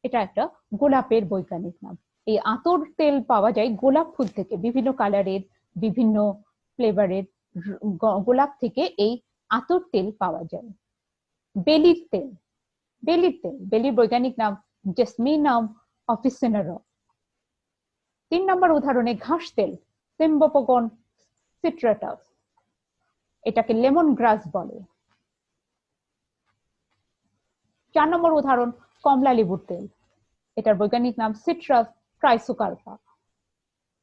এটা একটা গোলাপের বৈজ্ঞানিক নাম। এই আতর তেল পাওয়া যায় গোলাপ ফুল থেকে, বিভিন্ন কালারের, বিভিন্ন ফ্লেভারের গোলাপ থেকে এই আতর তেল পাওয়া যায়। বেলির তেল, বেলির বৈজ্ঞানিক নাম জেসমিনাম অফিসিনারা। 3 নম্বর উদাহরণে ঘাস তেল, সিম্বোপগন সিট্রাটাস, এটাকে লেমন গ্রাস বলে। 4 নম্বর উদাহরণ কমলা লেবুর তেল, এটার বৈজ্ঞানিক নাম সিট্রাস ক্রাইসোকার্পা।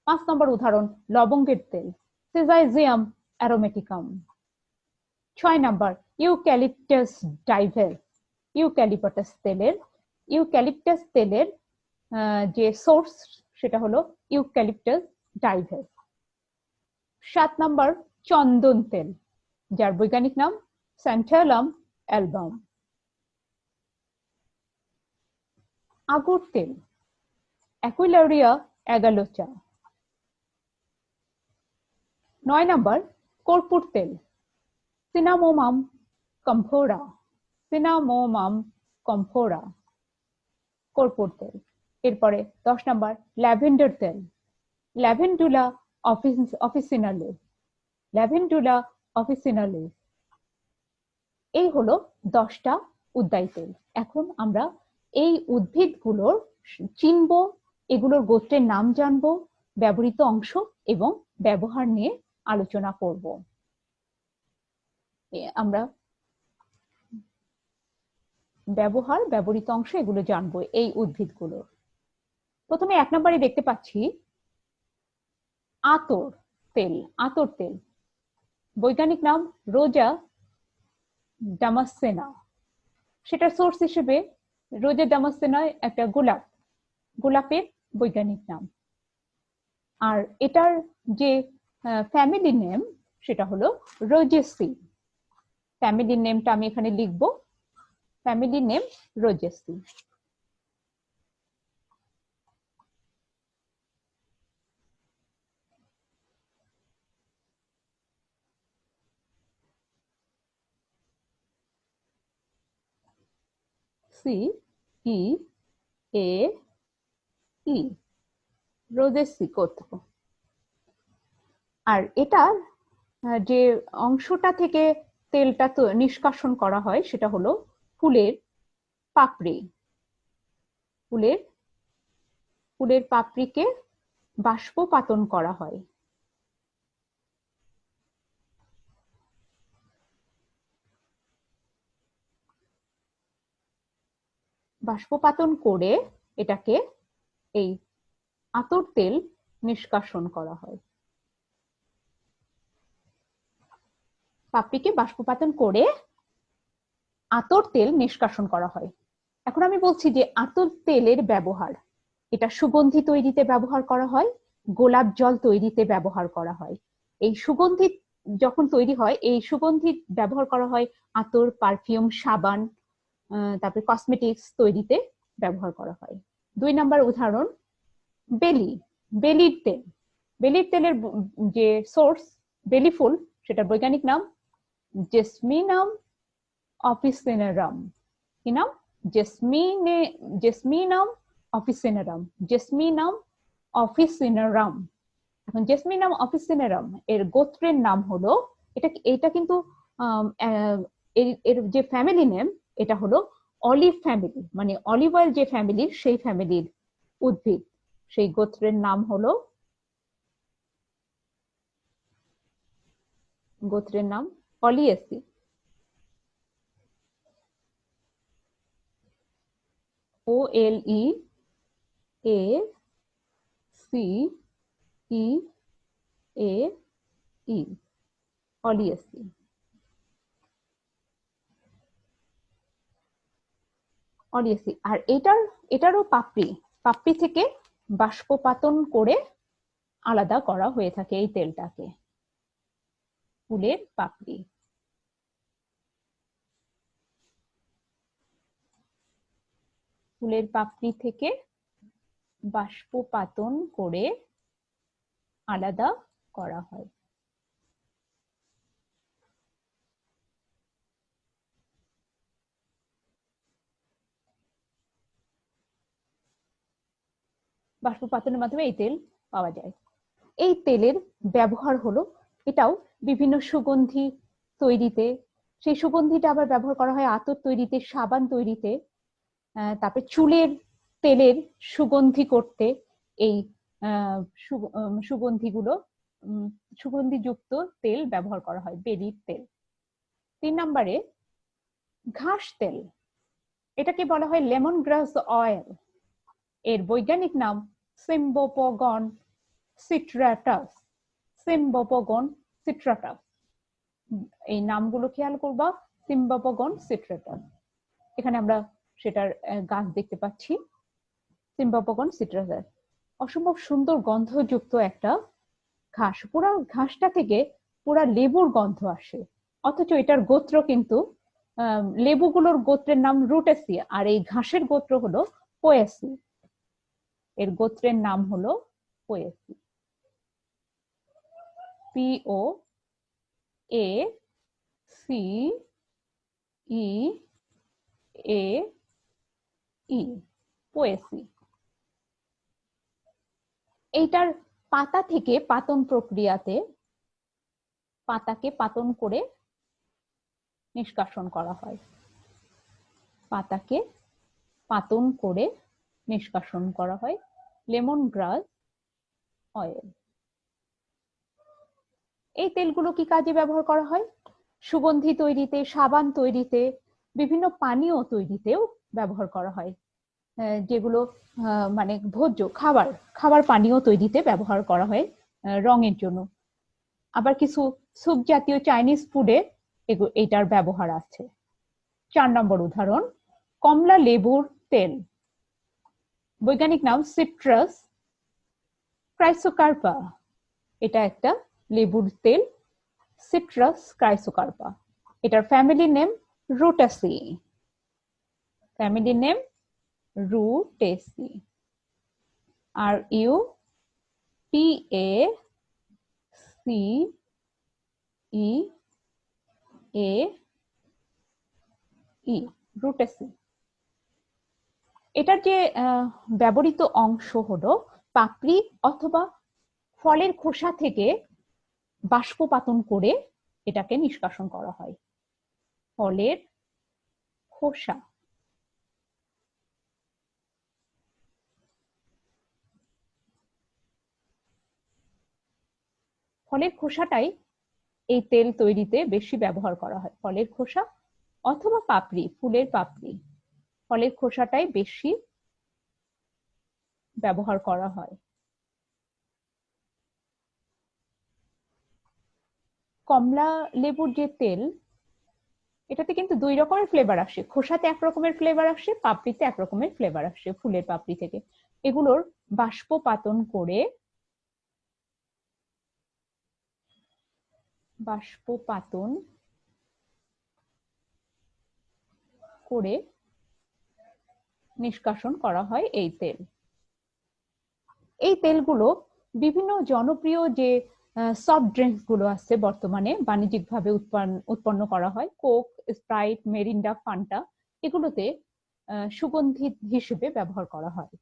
5 নম্বর উদাহরণ লবঙ্গের তেল, সিজাইজিয়াম অ্যারোমেটিকাম। 6 নম্বর ইউক্যালিপটাস ডাইভেস, ইউক্যালিপটাস তেলের যে সোর্স সেটা হলো ইউক্যালিপটাস ডাইভেস। 7 নম্বর চন্দন তেল, যার বৈজ্ঞানিক নাম স্যান্টালাম অ্যালবাম। আগুর তেল, অ্যাকুইলারিয়া অ্যাগালোচা। 9 নম্বর কর্পূর তেল, সিনামোমাম কম্ফোরা, কর্পূর তেল। এরপরে 10 নম্বর ল্যাভেন্ডার তেল, ল্যাভেন্ডুলা অফিসিনালিস। এই হলো 10টা উদ্বায়ী তেল। এখন আমরা এই উদ্ভিদগুলোর চিনব, এগুলোর গোত্রের নাম জানবো, ব্যবহৃত অংশ এবং ব্যবহার নিয়ে আলোচনা করব। আমরা ব্যবহৃত অংশ এগুলো জানবো এই উদ্ভিদগুলোর। প্রথমে 1 নম্বরে দেখতে পাচ্ছি আতর তেল। আতর তেল বৈজ্ঞানিক নাম রোজা ডামাসেনা। সেটার সোর্স হিসেবে রোজা ডামাসেনা একটা গোলাপের বৈজ্ঞানিক নাম। আর এটার যে ফ্যামিলি নেম সেটা হলো রোজেসি। ফ্যামিলি নেমটা আমি এখানে লিখব, ফ্যামিলি নেম রোজেসি। CEAE, রোজেসি গোত্র। আর এটার যে অংশটা থেকে তেলটা তো নিষ্কাশন করা হয় সেটা হলো ফুলের পাপড়ি। ফুলের পাপড়িকে বাষ্পপাতন করা হয়। বাষ্পপাতন করে এটাকে এই আতর তেল নিষ্কাশন করা হয়। পাপড়িকে বাষ্পপাতন করে আতর তেল নিষ্কাশন করা হয়। এখন আমি বলছি যে আতর তেলের ব্যবহার, এটা সুগন্ধি তৈরিতে ব্যবহার করা হয়, গোলাপ জল তৈরিতে ব্যবহার করা হয়। এই সুগন্ধি যখন তৈরি হয়, এই সুগন্ধি ব্যবহার করা হয় আতর, পারফিউম, সাবান, তারপরে কসমেটিক্স তৈরিতে ব্যবহার করা হয়। 2 নম্বর উদাহরণ বেলির তেল। বেলির তেলের যে সোর্স বেলি ফুল, সেটা বৈজ্ঞানিক নাম জেসমিনাম অফিসিনারাম। কি নাম? জেসমিনাম অফিসিনারাম। জেসমিনাম অফিসিনারাম। এখন জেসমিনাম অফিসিনারাম এর গোত্রের নাম হলো, এটা কিন্তু এর যে ফ্যামিলি নেম এটা হলো অলিভ ফ্যামিলি, মানে অলিভ অয়েল যে ফ্যামিলির সেই ফ্যামিলির উদ্ভিদ। সেই গোত্রের নাম হলো, গোত্রের নাম অলিয়েসি। OLEACEAE, অলিয়েসি। অলিয়েসি। আর এটারও পাপড়ি থেকে বাষ্পপাতন করে আলাদা করা হয়ে থাকে এই তেলটাকে। ফুলের পাপড়ি, ফুলের পাপড়ি থেকে বাষ্পপাতন করে আলাদা করা হয়। বাষ্পপাতনের মাধ্যমে এই তেল পাওয়া যায়। এই তেলের ব্যবহার হলো, এটাও বিভিন্ন সুগন্ধি তৈরিতে, সেই সুগন্ধিটা আবার ব্যবহার করা হয় আতর তৈরিতে, সাবান তৈরিতে, তারপরে চুলের তেলের সুগন্ধি করতে এই সুগন্ধিযুক্ত তেল ব্যবহার করা হয়, বেলির তেল। 3 নম্বরে ঘাস তেল। এটাকে বলা হয় লেমন গ্রাস অয়েল। এর বৈজ্ঞানিক নাম সিম্বোপগন সিট্রাটাস। সিম্বোপগন সিট্রাটাস, এই নামগুলো খেয়াল করবা, সিম্বোপগন সিট্রাটাস। এখানে আমরা সেটার গাছ দেখতে পাচ্ছি, সিম্বোপগন সিট্রাটাস। অসম্ভব সুন্দর গন্ধযুক্ত একটা ঘাস, পুরা ঘাসটা থেকে পুরা লেবুর গন্ধ আসে, অথচ এটার গোত্র কিন্তু লেবুগুলোর গোত্রের নাম রুটেসি, আর এই ঘাসের গোত্র হলো পোয়েসি। এর গোত্রের নাম হলো পোয়েসি। POACEAE, Poaceae. এইটার পাতা থেকে পাতন প্রক্রিয়াতে পাতাকে পাতন করে নিষ্কাশন করা হয়। পাতাকে পাতন করে নিষ্কাশন করা হয় লেমন গ্রাস অয়েল। এই তেলগুলো কি কাজে ব্যবহার করা হয়? সুগন্ধি তৈরিতে, সাবান তৈরিতে, বিভিন্ন পানীয় তৈরিতেও ব্যবহার করা হয়, যেগুলো মানে ভোজ্য খাবার পানীয় তৈরিতে ব্যবহার করা হয় রঙের জন্য। আবার কিছু স্যুপ জাতীয় চাইনিজ ফুডে এটার ব্যবহার আছে। 4 নম্বর উদাহরণ, কমলা লেবুর তেল। বৈজ্ঞানিক নাম সিট্রাস ক্রাইসোকার্পা। এটা একটা লেবুর তেল, সিট্রাস ক্রাইসোকার্পা। এটার family name Rutaceae. Family name Rutaceae. R U T A C E A E, Rutaceae. এটার যে ব্যবহৃত অংশ হলো পাপড়ি অথবা ফলের খোসা থেকে বাষ্পপাতন করে এটাকে নিষ্কাশন করা হয়। ফলের খোসা। ফলের খোসাটাই এই তেল তৈরিতে বেশি ব্যবহার করা হয়। ফলের খোসা অথবা পাপড়ি, ফুলের পাপড়ি, ফলের খোসাটাই বেশি ব্যবহার করা হয়। কমলা লেবুর যে তেল, এটাতে কিন্তু 2 রকমের ফ্লেভার আসে। খোসাতে এক রকমের ফ্লেভার আসে, পাপড়িতে এক রকমের ফ্লেভার আসে ফুলের পাপড়ি থেকে। এগুলোর বাষ্পপাতন করে নিষ্কাশন করা হয় এই তেল। এই তেলগুলো বিভিন্ন জনপ্রিয় যে সফট ড্রিঙ্কস গুলো আছে বর্তমানে বাণিজ্যিকভাবে উৎপন্ন করা হয়, কোক, স্প্রাইট, মেরিন্ডা, ফান্টা, এগুলোতে সুগন্ধি হিসেবে ব্যবহার করা হয়।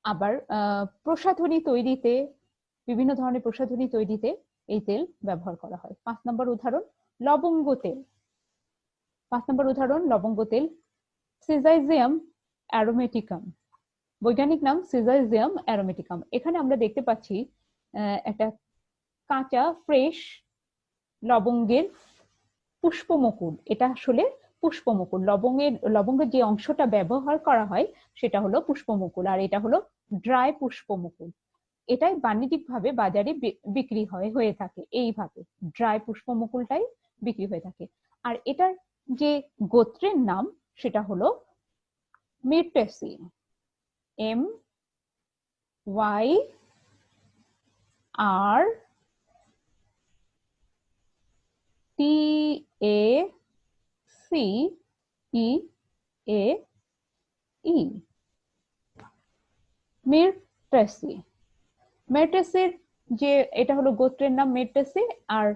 আবার প্রসাধনী তৈরিতে, বিভিন্ন ধরনের প্রসাধনী তৈরিতে এই তেল ব্যবহার করা হয়। 5 নম্বর উদাহরণ, লবঙ্গ তেল। 5 নম্বর উদাহরণ, লবঙ্গ তেল সিজাইজিয়াম অ্যারোমেটিকাম। বৈজ্ঞানিক নাম সিজাইজিয়াম অ্যারোমেটিকাম। এখানে আমরা দেখতে পাচ্ছি একটা কাঁচা ফ্রেশ লবঙ্গের পুষ্পমুকুল। এটা আসলে পুষ্পমুকুল। লবঙ্গের যে অংশটা ব্যবহার করা হয় সেটা হলো পুষ্পমুকুল, আর এটা হলো ড্রাই পুষ্পমুকুল। এটাই বাণিজ্যিকভাবে বাজারে বিক্রি হয়ে থাকে। এইভাবে ড্রাই পুষ্পমুকুলটাই বিক্রি হয়ে থাকে। আর এটার যে গোত্রের নাম সেটা হলো Myrtaceae. M Y R T A C E A E, Myrtaceae. মিরটেসির যে এটা হলো গোত্রের নাম মিরটেসি, আর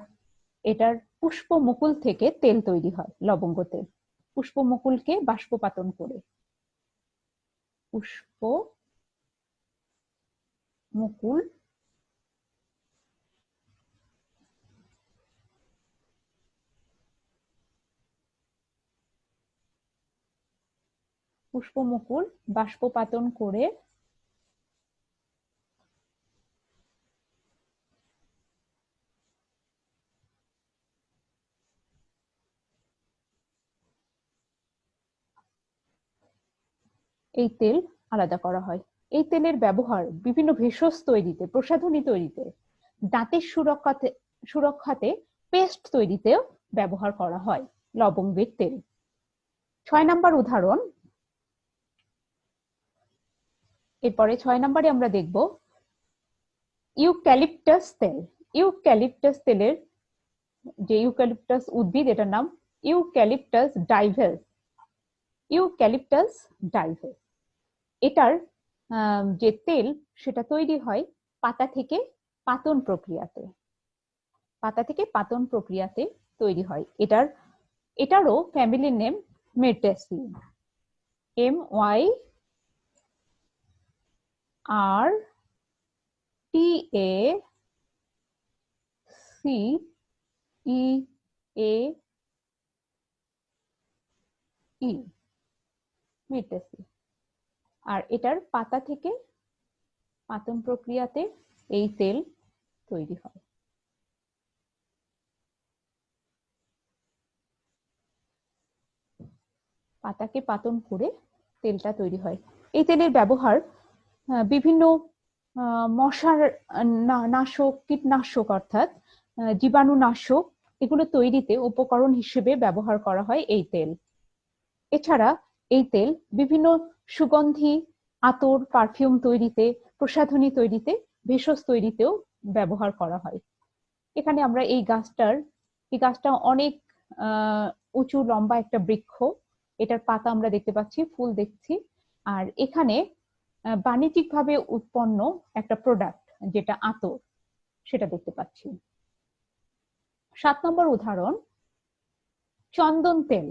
এটার পুষ্পমুকুল থেকে তেল তৈরি হয়, লবঙ্গ তেল। পুষ্পমুকুলকে বাষ্পপাতন করে। পুষ্পমুকুল বাষ্পপাতন করে এই তেল আলাদা করা হয়। এই তেলের ব্যবহার বিভিন্ন ভেষজ তৈরিতে, প্রসাধনী তৈরিতে, দাঁতের সুরক্ষাতে, পেস্ট তৈরিতেও ব্যবহার করা হয় লবঙ্গের তেল। 6 নম্বর উদাহরণ, এরপরে 6 নম্বরে আমরা দেখব ইউক্যালিপটাস তেল। ইউক্যালিপটাস তেলের যে ইউক্যালিপটাস উদ্ভিদ, এটার নাম ইউক্যালিপটাস ডাইভেস। ইউক্যালিপটাস ডাইভেস। এটার যে তেল সেটা তৈরি হয় পাতা থেকে পাতন প্রক্রিয়াতে। পাতা থেকে পাতন প্রক্রিয়াতে তৈরি হয়। এটারও family name Myrtaceae. M Y R T A C E A E, Myrtaceae. আর এটার পাতা থেকে পাতন প্রক্রিয়াতে এই তেল তৈরি হয়। পাতাকে পাতন করে তেলটা তৈরি হয়। এই তেলের ব্যবহার বিভিন্ন মশার নাশক, কীটনাশক অর্থাৎ জীবাণুনাশক এগুলো তৈরিতে উপকরণ হিসেবে ব্যবহার করা হয় এই তেল। এছাড়া এই তেল বিভিন্ন সুগন্ধি, আতর, পারফিউম তৈরিতে, প্রসাধনী তৈরিতে, ভেষজ তৈরিতেও ব্যবহার করা হয়। এখানে আমরা এই গাছটা অনেক উঁচু লম্বা একটা বৃক্ষ। এটার পাতা আমরা দেখতে পাচ্ছি, ফুল দেখছি। আর এখানে বাণিজ্যিকভাবে উৎপন্ন একটা প্রোডাক্ট যেটা আতর, সেটা দেখতে পাচ্ছি। 7 নম্বর উদাহরণ, চন্দন তেল।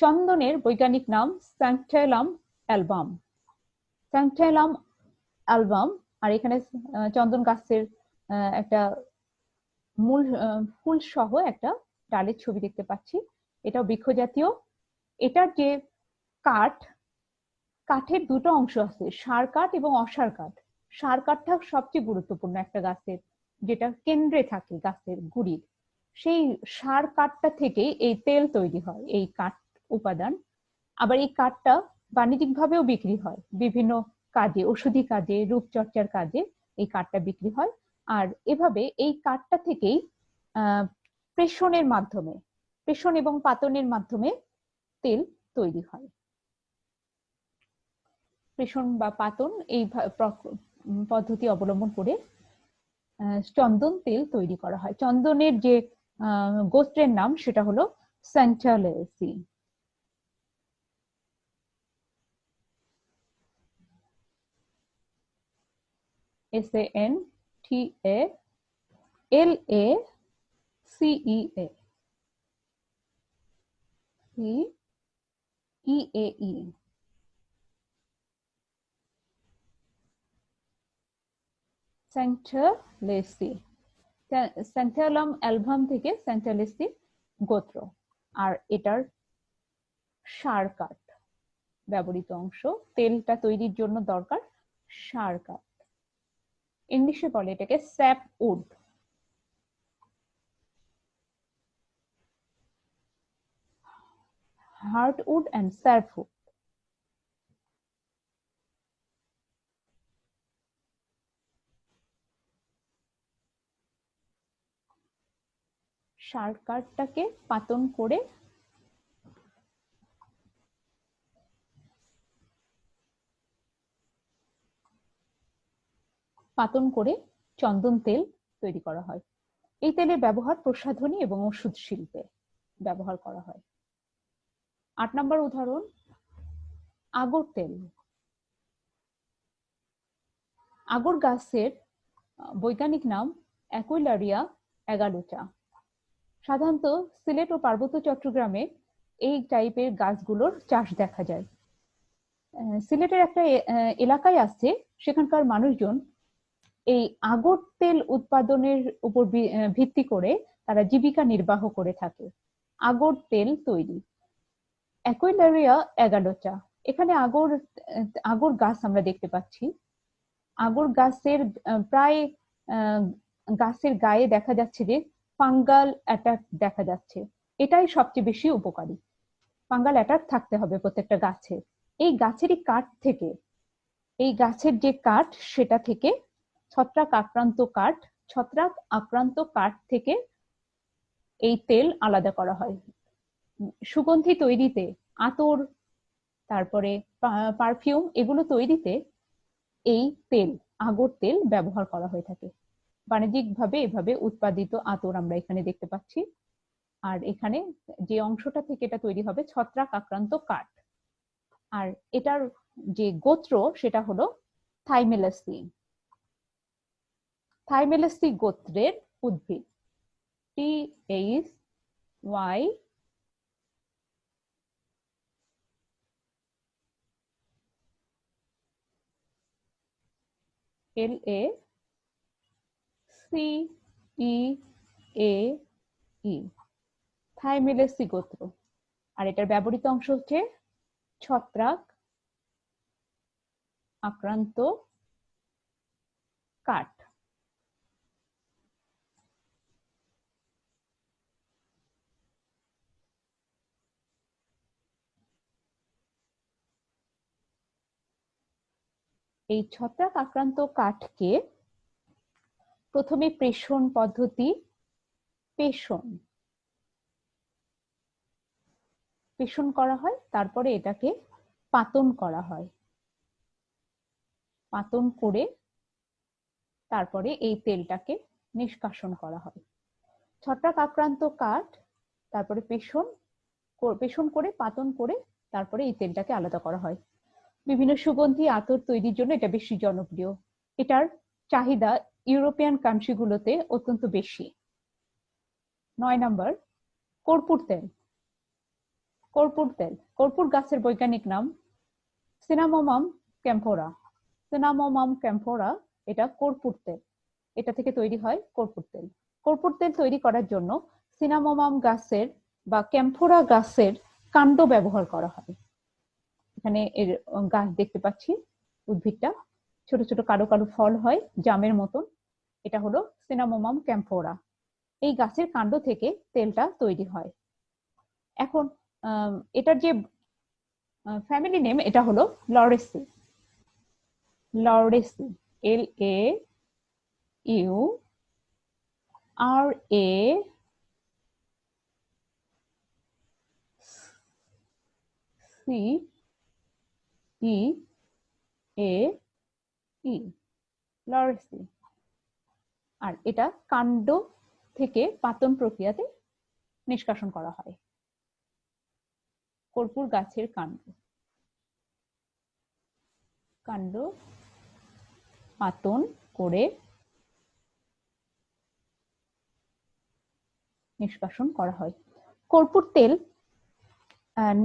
চন্দনের বৈজ্ঞানিক নাম স্যান্টালাম অ্যালবাম। স্যান্টালাম অ্যালবাম। আর এখানে চন্দন গাছের একটা মূল ফুল সহ একটা ডালের ছবি দেখতে পাচ্ছি। এটাও বৃক্ষ জাতীয়। এটার যে কাঠের দুটো অংশ আছে, সার কাঠ এবং অসার কাঠ। সার কাঠটা সবচেয়ে গুরুত্বপূর্ণ একটা গাছের, যেটা কেন্দ্রে থাকে গাছের গুড়ির। সেই সার কাঠটা থেকে এই তেল তৈরি হয়, এই কাঠ উপাদান। আবার এই কাঠটা বাণিজ্যিকভাবেও বিক্রি হয়, বিভিন্ন কাজে, ঔষধি কাজে, রূপচর্চার কাজে এই কাঠটা বিক্রি হয়। আর এভাবে এই কাঠটা থেকেই প্রেষণ এবং পাতনের মাধ্যমে তেল তৈরি হয়। প্রেষণ বা পাতন এই পদ্ধতি অবলম্বন করে চন্দন তেল তৈরি করা হয়। চন্দনের যে গোত্রের নাম সেটা হলো স্যান্টালেসি। SANTALACEE। স্যান্টালেসি, স্যান্টালাম অ্যালবাম থেকে স্যান্টালেসি গোত্র। আর এটার সার কাঠ ব্যবহৃত অংশ, তেলটা তৈরির জন্য দরকার সার কাঠ। ইংলিশে বলে এটাকে sapwood. Hardwood and sapwood. সার কাঠটাকে পাতন করে চন্দন তেল তৈরি করা হয়। এই তেলের ব্যবহার প্রসাধনী এবং ওষুধ শিল্পে ব্যবহার করা হয়। 8 নম্বর উদাহরণ, আগর তেল। আগর গাছের বৈজ্ঞানিক নাম অ্যাকুইলারিয়া অ্যাগালোচা। সাধারণত সিলেট ও পার্বত্য চট্টগ্রামে এই টাইপের গাছগুলোর চাষ দেখা যায়। সিলেটের একটা এলাকায় আছে, সেখানকার মানুষজন এই আগর তেল উৎপাদনের উপর ভিত্তি করে তারা জীবিকা নির্বাহ করে থাকে। আগর তেল তৈরি, অ্যাকুইলারিয়া অ্যাগালোচা। এখানে আগর গাছ আমরা দেখতে পাচ্ছি। আগর গাছের প্রায় গাছের গায়ে দেখা যাচ্ছে যে ফাঙ্গাল অ্যাটাক দেখা যাচ্ছে। এটাই সবচেয়ে বেশি উপকারী। ফাঙ্গাল অ্যাটাক থাকতে হবে প্রত্যেকটা গাছের। এই গাছেরই কাঠ থেকে, এই গাছের যে কাঠ সেটা থেকে ছত্রাক আক্রান্ত কাঠ থেকে এই তেল আলাদা করা হয়। সুগন্ধি তৈরিতে, আতর, তারপরে পারফিউম, এগুলো তৈরিতে এই তেল, আগর তেল ব্যবহার করা হয়ে থাকে। বাণিজ্যিকভাবে এভাবে উৎপাদিত আতর আমরা এখানে দেখতে পাচ্ছি। আর এখানে যে অংশটা থেকে এটা তৈরি হবে ছত্রাক আক্রান্ত কাঠ। আর এটার যে গোত্র সেটা হলো থাইমেলাসি। থাইমেলাসি গোত্রের উদ্ভিদ। THYLACEAE, থাইমেলাসি গোত্র। আর এটার ব্যবহৃত অংশ হচ্ছে ছত্রাক আক্রান্ত কাঠ। এই ছত্রাক আক্রান্ত কাঠকে প্রথমে পেষণ পদ্ধতি, পেষণ করা হয়, তারপরে এটাকে পাতন করা হয়, পাতন করে তারপরে এই তেলটাকে নিষ্কাশন করা হয়। ছত্রাক আক্রান্ত কাঠ তারপরে পেষণ করে পাতন করে তারপরে এই তেলটাকে আলাদা করা হয়। বিভিন্ন সুগন্ধি আতর তৈরির জন্য এটা বেশি জনপ্রিয়। এটার চাহিদা ইউরোপিয়ান কান্ট্রিগুলোতে অত্যন্ত বেশি। 9 নম্বর, কর্পূর তেল। কর্পূর গাছের বৈজ্ঞানিক নাম সিনামোমাম ক্যাম্ফোরা। এটা কর্পূর তেল। এটা থেকে তৈরি হয় কর্পূর তেল। কর্পূর তেল তৈরি করার জন্য সিনামোমাম গাছের বা ক্যাম্ফোরা গাছের কাণ্ড ব্যবহার করা হয়। এখানে এর গাছ দেখতে পাচ্ছি, উদ্ভিদটা ছোট ছোট কালো কালো ফল হয় জামের মতন, এটা হলো সিনামোমাম ক্যাম্ফোরা। এই গাছের কাণ্ড থেকে তেলটা তৈরি হয়। এখন এটার যে ফ্যামিলি নেম এটা হলো লরেসি। লরেসি। আর এটা কাণ্ড থেকে পাতন প্রক্রিয়াতে নিষ্কাশন করা হয়। কর্পূর গাছের কাণ্ড পাতন করে নিষ্কাশন করা হয়। কর্পূর তেল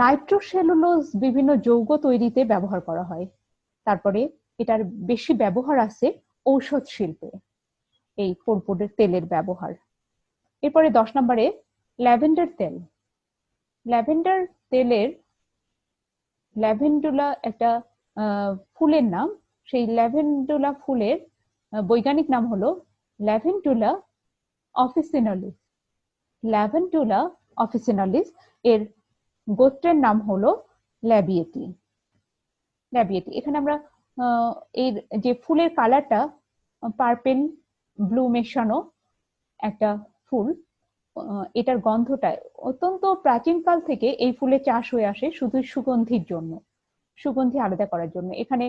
নাইট্রোসেলুলোজ বিভিন্ন যৌগ তৈরিতে ব্যবহার করা হয়। তারপরে এটার বেশি ব্যবহার আছে ঔষধ শিল্পে এই কর্পূরের তেলের ব্যবহার। এরপরে 10 নম্বরে ল্যাভেন্ডার তেল। ল্যাভেন্ডার তেলের ল্যাভেন্ডুলা একটা ফুলের নাম, সেই ল্যাভেন্ডুলা ফুলের বৈজ্ঞানিক নাম হলো ল্যাভেন্ডুলা অফিসিনালিস। এর গোত্রের নাম হলো ল্যাবিয়েটি। এখানে আমরা এর যে ফুলের কালারটা পার্পেল ব্লু মেশানো একটা ফুল, এটার গন্ধটা অত্যন্ত প্রাচীনকাল থেকে এই ফুলের চাষ হয়ে আসে শুধু সুগন্ধির জন্য, সুগন্ধি আলাদা করার জন্য। এখানে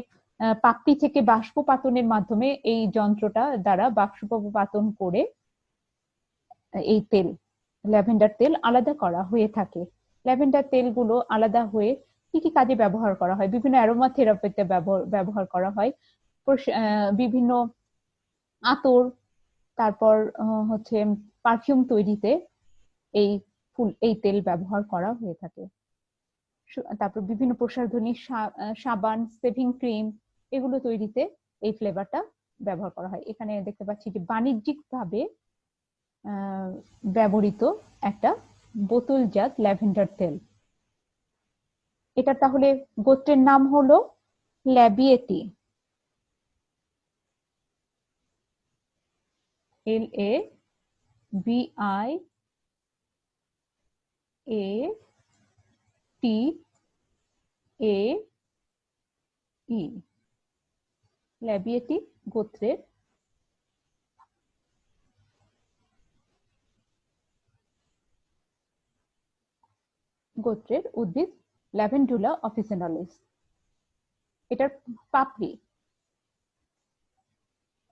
পাপড়ি থেকে বাষ্পপাতনের মাধ্যমে এই যন্ত্রটা দ্বারা বাষ্পপাতন করে এই তেল, ল্যাভেন্ডার তেল আলাদা করা হয়ে থাকে। ল্যাভেন্ডার তেলগুলো আলাদা হয়ে কি কি কাজে ব্যবহার করা হয়? বিভিন্ন অ্যারোমা থেরাপিতে ব্যবহার করা হয়, বিভিন্ন আতর, তারপর হচ্ছে পারফিউম তৈরিতে এই তেল ব্যবহার করা হয়ে থাকে। তারপর বিভিন্ন প্রসাধনী, সাবান, সেভিং ক্রিম, এগুলো তৈরিতে এই ফ্লেভারটা ব্যবহার করা হয়। এখানে দেখতে পাচ্ছি যে বাণিজ্যিকভাবে ব্যবহৃত একটা বোতলজাত ল্যাভেন্ডার তেল। এটা তাহলে গোত্রের নাম হলো ল্যাবিয়েটি। LABIATAE, ল্যাবিয়েটি গোত্রের উদ্ভিদ ল্যাভেন্ডুলা অফিসিনালিস। এটার পাপড়ি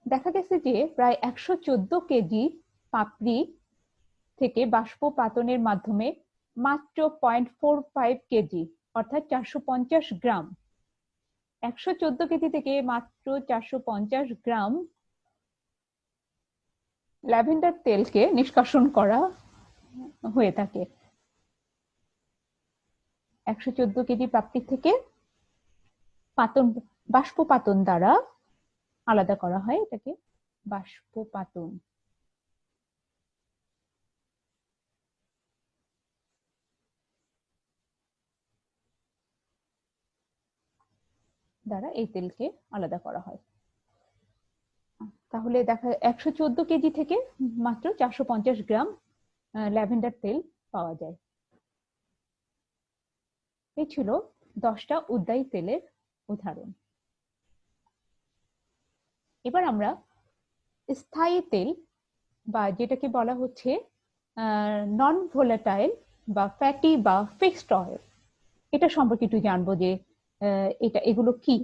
দেখা গেছে যে প্রায় 114 কেজি পাপড়ি থেকে বাষ্পপাতনের মাধ্যমে মাত্র 0.45 কেজি অর্থাৎ 450 গ্রাম, 114 কেজি থেকে মাত্র 450 গ্রাম ল্যাভেন্ডার তেলকে নিষ্কাশন করা হয়ে থাকে। 114 কেজি পাপড়ি থেকে বাষ্পপাতন দ্বারা আলাদা করা হয়, এটাকে বাষ্পপাতন। দ্বারা এই তেলকে আলাদা করা হয়। তাহলে দেখা 114 কেজি থেকে মাত্র 450 গ্রাম ল্যাভেন্ডার তেল পাওয়া যায়। এই ছিল 10টা উদ্যায়ী তেলের উদাহরণ। এবার আমরা স্থায়ী তেল বা যেটাকে বলা হচ্ছে নন ভোলাটাইল বা ফ্যাটি বা ফিক্সড অয়েল, এটা সম্পর্কে একটু জানবো যে এগুলো কি।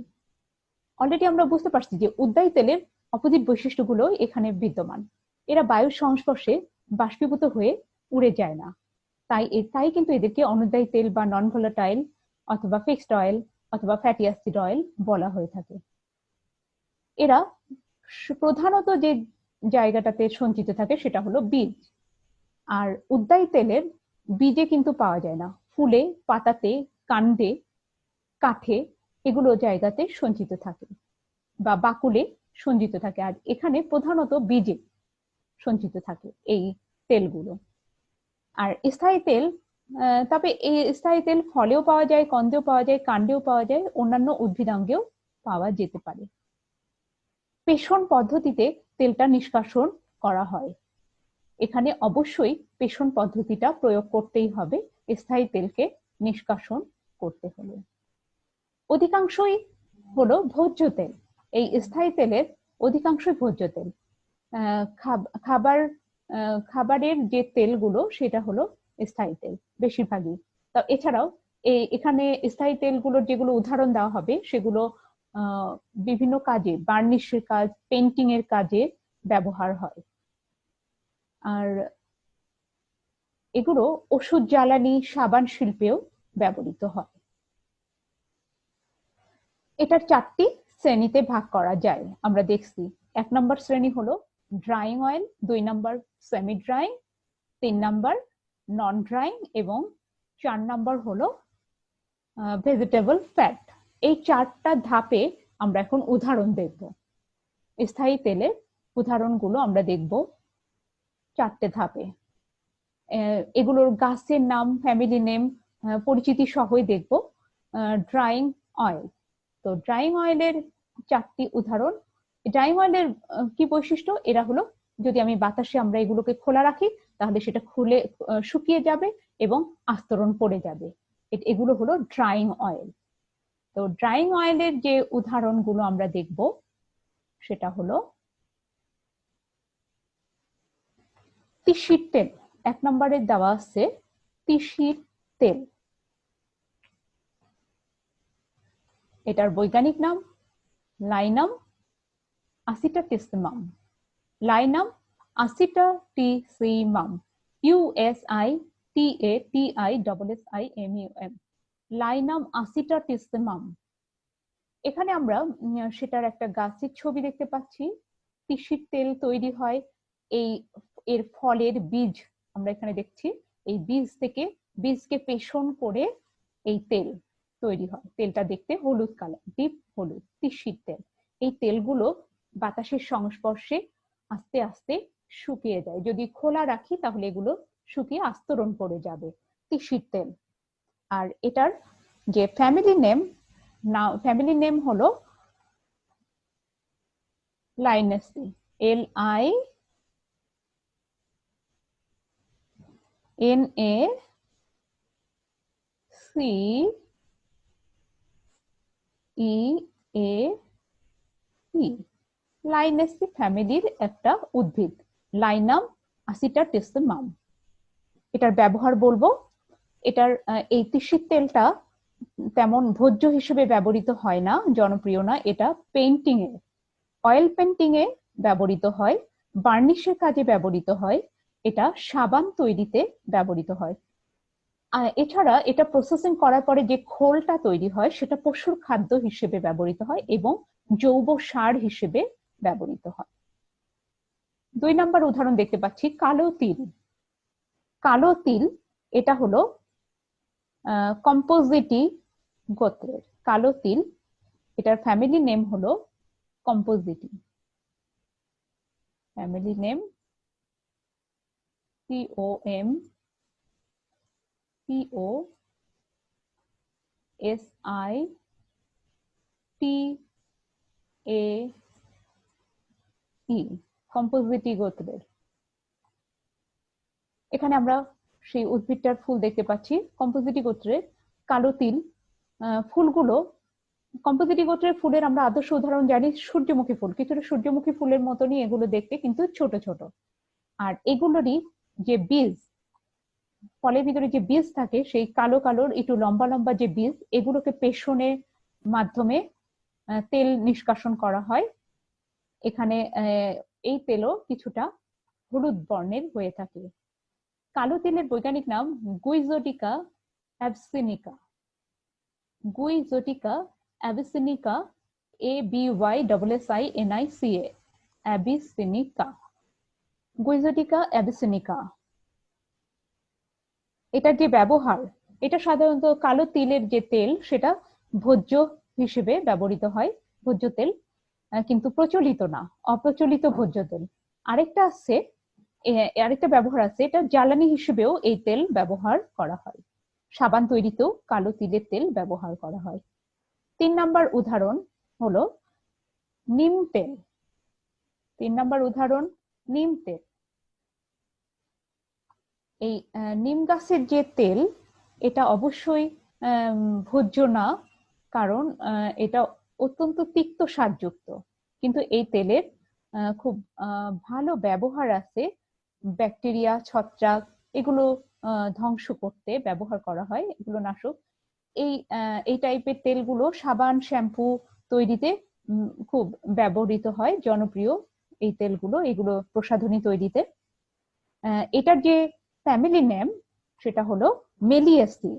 অলরেডি আমরা বুঝতে পারছি যে উদ্যায়ী তেলের অপোজিট বৈশিষ্ট্যগুলো এখানে বিদ্যমান। এরা বায়ুর সংস্পর্শে বাষ্পীভূত হয়ে উড়ে যায় না, তাই কিন্তু এদেরকে অনুদ্যায়ী তেল বা নন ভোলাটাইল অথবা ফিক্সড অয়েল অথবা ফ্যাটি অ্যাসিড অয়েল বলা হয়ে থাকে। এরা প্রধানত যে জায়গাটাতে সঞ্চিত থাকে সেটা হলো বীজ, আর উদ্যায়ী তেলের বীজে কিন্তু পাওয়া যায় না, ফুলে, পাতাতে, কাণ্ডে, কাঠে এগুলো জায়গাতে সঞ্চিত থাকে বা বাকুলে সঞ্চিত থাকে, আর এখানে প্রধানত বীজে সঞ্চিত থাকে এই তেলগুলো। আর স্থায়ী তেল, তবে এই স্থায়ী তেল ফলেও পাওয়া যায়, কন্দেও পাওয়া যায়, কাণ্ডেও পাওয়া যায়, অন্যান্য উদ্ভিদাঙ্গেও পাওয়া যেতে পারে। পেষণ পদ্ধতিতে তেলটা নিষ্কাশন করা হয়। এখানে অবশ্যই পেষণ পদ্ধতিটা প্রয়োগ করতেই হবে স্থায়ী তেলকে নিষ্কাশন করতে হলে। অধিকাংশই হলো ভোজ্য তেল। এই স্থায়ী তেলের অধিকাংশই ভোজ্য তেল। খাবারের যে তেলগুলো সেটা হলো স্থায়ী তেল বেশিরভাগই। তা এছাড়াও এখানে স্থায়ী তেলগুলোর যেগুলো উদাহরণ দেওয়া হবে সেগুলো বিভিন্ন কাজে, বার্নিশের কাজ, পেন্টিং এর কাজে ব্যবহার হয়। আর এগুলো ওষুধ, জ্বালানি, সাবান শিল্পেও ব্যবহৃত হয়। এটার 4টি শ্রেণীতে ভাগ করা যায়, আমরা দেখছি। 1 নম্বর শ্রেণী হলো ড্রাইং অয়েল, 2 নম্বর সেমি ড্রাইং, 3 নম্বর নন ড্রাইং এবং 4 নম্বর হলো ভেজিটেবল ফ্যাট। এই 4টা ধাপে আমরা এখন উদাহরণ দেখব। স্থায়ী তেলের উদাহরণগুলো আমরা দেখব 4টে ধাপে। এগুলোর গাছের নাম, ফ্যামিলি নেম, পরিচিতি সহই দেখব। ড্রাইং অয়েল, তো ড্রাইং অয়েলের 4টি উদাহরণ। ড্রাইং অয়েলের কি বৈশিষ্ট্য? এরা হলো, যদি আমি বাতাসে আমরা এগুলোকে খোলা রাখি তাহলে সেটা খুলে শুকিয়ে যাবে এবং আস্তরণ পড়ে যাবে। এগুলো হলো ড্রাইং অয়েল। তো ড্রাইং অয়েলের যে উদাহরণগুলো আমরা দেখব সেটা হলো তিসির তেল। 1 নম্বরে দেওয়া আছে তিসির তেল। এটার বৈজ্ঞানিক নাম লাইনাম আসিটাটিসিমাম। লাইনাম আসিটাটিসিমাম, USITATISSIMUM, লাইনাম আসিটাটিসিমাম। এখানে আমরা সেটার একটা গাছের ছবি দেখতে পাচ্ছি। তিসির তেল তৈরি হয় এর ফলের বীজ আমরা এখানে দেখছি। এই বীজকে পেষণ করে এই তেল তৈরি হয়। তেলটা দেখতে হলুদ কালার, ডিপ হলুদ, তিসির তেল। এই তেলগুলো বাতাসের সংস্পর্শে আস্তে আস্তে শুকিয়ে যায়। যদি খোলা রাখি তাহলে এগুলো শুকিয়ে আস্তরণ পড়ে যাবে, তিসির তেল। আর এটার যে ফ্যামিলি নেম হলো লাইনেসি, LINACEAE, লাইনেসি ফ্যামিলির একটা উদ্ভিদ, লাইনাম আসিটাটিসিমাম। এটার ব্যবহার বলবো। এটার এই তিসির তেলটা তেমন ভোজ্য হিসেবে ব্যবহৃত হয় না, জনপ্রিয় না। এটা পেইন্টিং এ, অয়েল পেইন্টিং এ ব্যবহৃত হয়, বার্নিশের কাজে ব্যবহৃত হয়, এটা সাবান তৈরিতে ব্যবহৃত হয়। এছাড়া এটা প্রসেসিং করার পরে যে খোলটা তৈরি হয় সেটা পশুর খাদ্য হিসেবে ব্যবহৃত হয় এবং জৈব সার হিসেবে ব্যবহৃত হয়। 2 নম্বর উদাহরণ দেখতে পাচ্ছি কালো তিল। কালো তিল এটা হলো কম্পোজিটি গোত্রের কালো তিল। এটার ফ্যামিলি নেম হলো কম্পোজিটি, ফ্যামিলি নেম COMPOSITI, ই কম্পোজিটি গোত্রের। এখানে আমরা সেই উদ্ভিদটার ফুল দেখতে পাচ্ছি কম্পোজিটি গোত্রের কালো তিল। ফুলগুলো কম্পোজিটি গোত্রের ফুলের আমরা আদর্শ উদাহরণ জানি সূর্যমুখী ফুল, কিছুটা সূর্যমুখী ফুলের মতনই এগুলো দেখতে, কিন্তু ছোট ছোট। আর এগুলোরই যে বীজ, ফলের ভিতরে যে বীজ থাকে সেই কালো কালোর একটু লম্বা লম্বা যে বীজ, এগুলোকে পেষণের মাধ্যমে তেল নিষ্কাশন করা হয়। এখানে এই তেলও কিছুটা হলুদ বর্ণের হয়ে থাকে। কালো তিলের বৈজ্ঞানিক নাম গুইজোটিকা অ্যাবসিনিকা। গুইজোটিকা অ্যাবিসিনিকা, ABYSSINICA, অ্যাবিসিনিকা, গুইজোটিকা অ্যাবিসিনিকা। এটার যে ব্যবহার, এটা সাধারণত কালো তিলের যে তেল সেটা ভোজ্য হিসেবে ব্যবহৃত হয়, ভোজ্য তেল, কিন্তু প্রচলিত না, অপ্রচলিত ভোজ্য তেল। আরেকটা ব্যবহার আছে, এটা জ্বালানি হিসেবেও এই তেল ব্যবহার করা হয়। সাবান তৈরিতেও কালো তিলের তেল ব্যবহার করা হয়। 3 নাম্বার উদাহরণ হলো নিম তেল। 3 নাম্বার উদাহরণ নিম তেল। এই নিম গাছের যে তেল, এটা অবশ্যই ভোজ্য না, কারণ এটা অত্যন্ত তিক্ত স্বাদযুক্ত, কিন্তু এই তেলের খুব ভালো ব্যবহার আছে। ব্যাকটেরিয়া, ছত্রাক এগুলো ধ্বংস করতে ব্যবহার করা হয়, এগুলো নাশক। এই টাইপের তেলগুলো সাবান, শ্যাম্পু তৈরিতে খুব ব্যবহৃত হয়, জনপ্রিয় এই তেলগুলো, এগুলো প্রসাধনী তৈরিতে। এটার যে ফ্যামিলি নেম সেটা হলো মেলিয়েসি।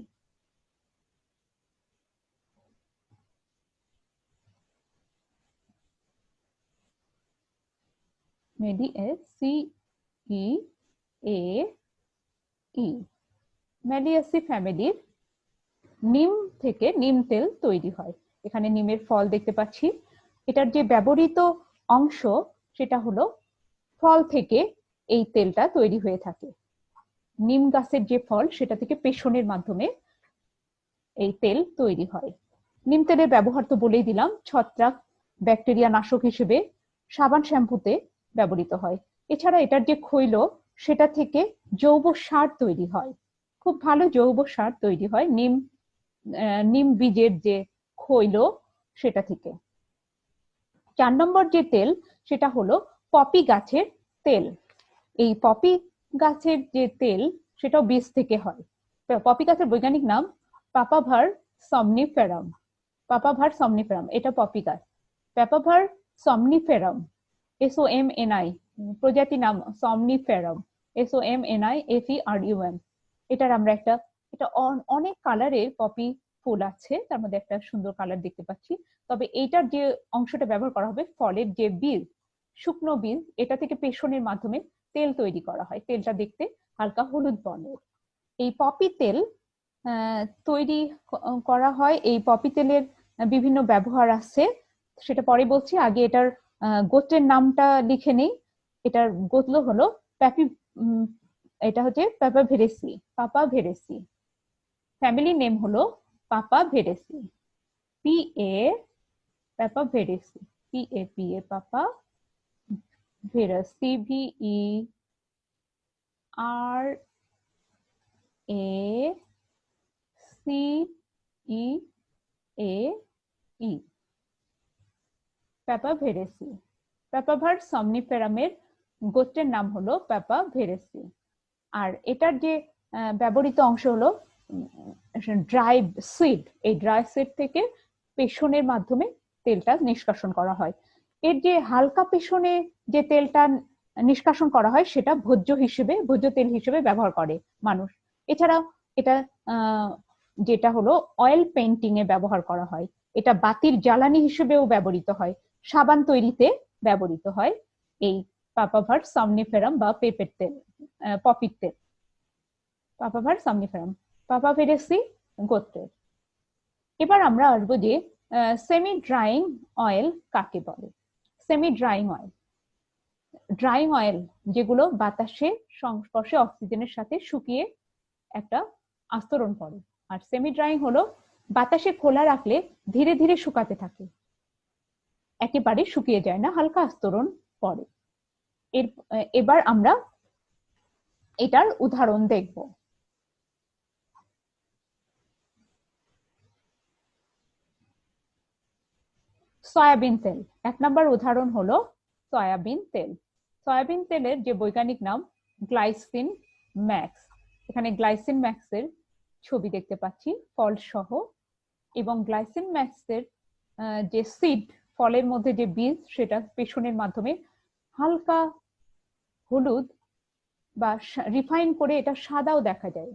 মেলিয়েসি ফ্যামিলির নিম থেকে নিম তেল তৈরি হয়। এখানে নিমের ফল দেখতে পাচ্ছি। এটার যে ব্যবহৃত অংশ সেটা হলো ফল থেকে এই তেলটা তৈরি হয়ে থাকে। নিম গাছের যে ফল সেটা থেকে পেষণের মাধ্যমে এই তেল তৈরি হয়। নিম তেলের ব্যবহার তো বলেই দিলাম, ছত্রাক, ব্যাকটেরিয়া নাশক হিসেবে সাবান, শ্যাম্পুতে ব্যবহৃত হয়। এছাড়া এটার যে খৈল সেটা থেকে জৈব সার তৈরি হয়, খুব ভালো জৈব সার তৈরি হয় নিম বীজের যে খৈল সেটা থেকে। 4 নম্বর যে তেল সেটা হলো পপি গাছের তেল। এই পপি গাছের যে তেল সেটাও বীজ থেকে হয়। পপি গাছের বৈজ্ঞানিক নাম পাপাভার সমনিফেরাম। পাপাভার সমনিফেরাম, এটা পপি গাছ। পাপাভার সমনিফেরাম, SOMNI, প্রজাতি নাম সমনিফেরাম, SOMNIFERUM। এটার আমরা এটা অনেক কালারের পপি ফুল আছে, তার মধ্যে একটা সুন্দর কালার দেখতে পাচ্ছি। তবে এইটার যে অংশটা ব্যবহার করা হবে, ফলের যে বীজ, শুকনো বীজ, এটা থেকে পেষণের মাধ্যমে তেল তৈরি করা হয়। তেলটা দেখতে হালকা হলুদ বর্ণের। এই পপি তেল তৈরি করা হয়। এই পপি তেলের বিভিন্ন ব্যবহার আছে, সেটা পরে বলছি। আগে এটার গোত্রের নামটা লিখে নেই। এটার গোত্র হলো এটা হচ্ছে পাপাভেরেসি। পাপাভেরেসি ফ্যামিলি নেম হলো পাপাভেরেসি, পাপাভেরেসি, পাপা ভেরাসি, VERACEE, পাপাভেরেসি। পাপাভার সমনিফেরামের গোত্রের নাম হলো পাপাভেরেসি। আর এটার যে ব্যবহৃত অংশ হলো ড্রাই সিড। এই ড্রাই সিড থেকে পেষণের মাধ্যমে তেলটা নিষ্কাশন করা হয়। এর যে হালকা পেষণে যে তেলটা নিষ্কাশন করা হয় সেটা ভোজ্য তেল হিসেবে ব্যবহার করে মানুষ। এছাড়া এটা যেটা হলো অয়েল পেইন্টিং এ ব্যবহার করা হয়। এটা বাতির জ্বালানি হিসেবেও ব্যবহৃত হয়, সাবান তৈরিতে ব্যবহৃত হয় এই পাপাভার সমনিফেরাম বা পেপের তেল, পপির তেল। পাপাভার সমনিফেরাম, পাপাভেরেসি গোত্রের। এবার আমরা আসবো যে সেমি ড্রাইং অয়েল কাকে বলে। Semi drawing oil, drawing oil যেগুলো বাতাসে সংস্পর্শে অক্সিজেনের সাথে শুকিয়ে একটা আস্তরণ পড়ে। আর সেমি ড্রাইং হলো বাতাসে খোলা রাখলে ধীরে ধীরে শুকাতে থাকে, একেবারে শুকিয়ে যায় না, হালকা আস্তরণ পড়ে। এবার আমরা এটার উদাহরণ দেখব। সয়াবিন তেল, 1 নম্বর উদাহরণ হলো সয়াবিন তেল। সয়াবিন তেলের যে বৈজ্ঞানিক নাম গ্লাইসিন ম্যাক্স। এখানে গ্লাইসিন ম্যাক্স এর ছবি দেখতে পাচ্ছি ফল সহ, এবং গ্লাইসিন ম্যাক্স এর যে সিড, ফলের মধ্যে যে বীজ, সেটা পেষণের মাধ্যমে হালকা হলুদ বা রিফাইন করে এটা সাদাও দেখা যায়,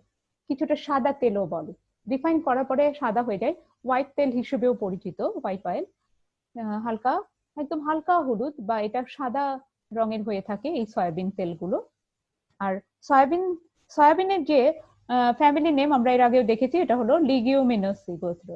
কিছুটা সাদা তেলও বলে। রিফাইন করার পরে সাদা হয়ে যায়, হোয়াইট তেল হিসেবেও পরিচিত, হোয়াইট অয়েল। হালকা, একদম হালকা হলুদ বা এটা সাদা রঙের হয়ে থাকে এই সয়াবিন তেলগুলো। আর সয়াবিনের যে ফ্যামিলি নেম আমরা এর আগেও দেখেছি, এটা হলো লিগিউমিনোসি গোত্র।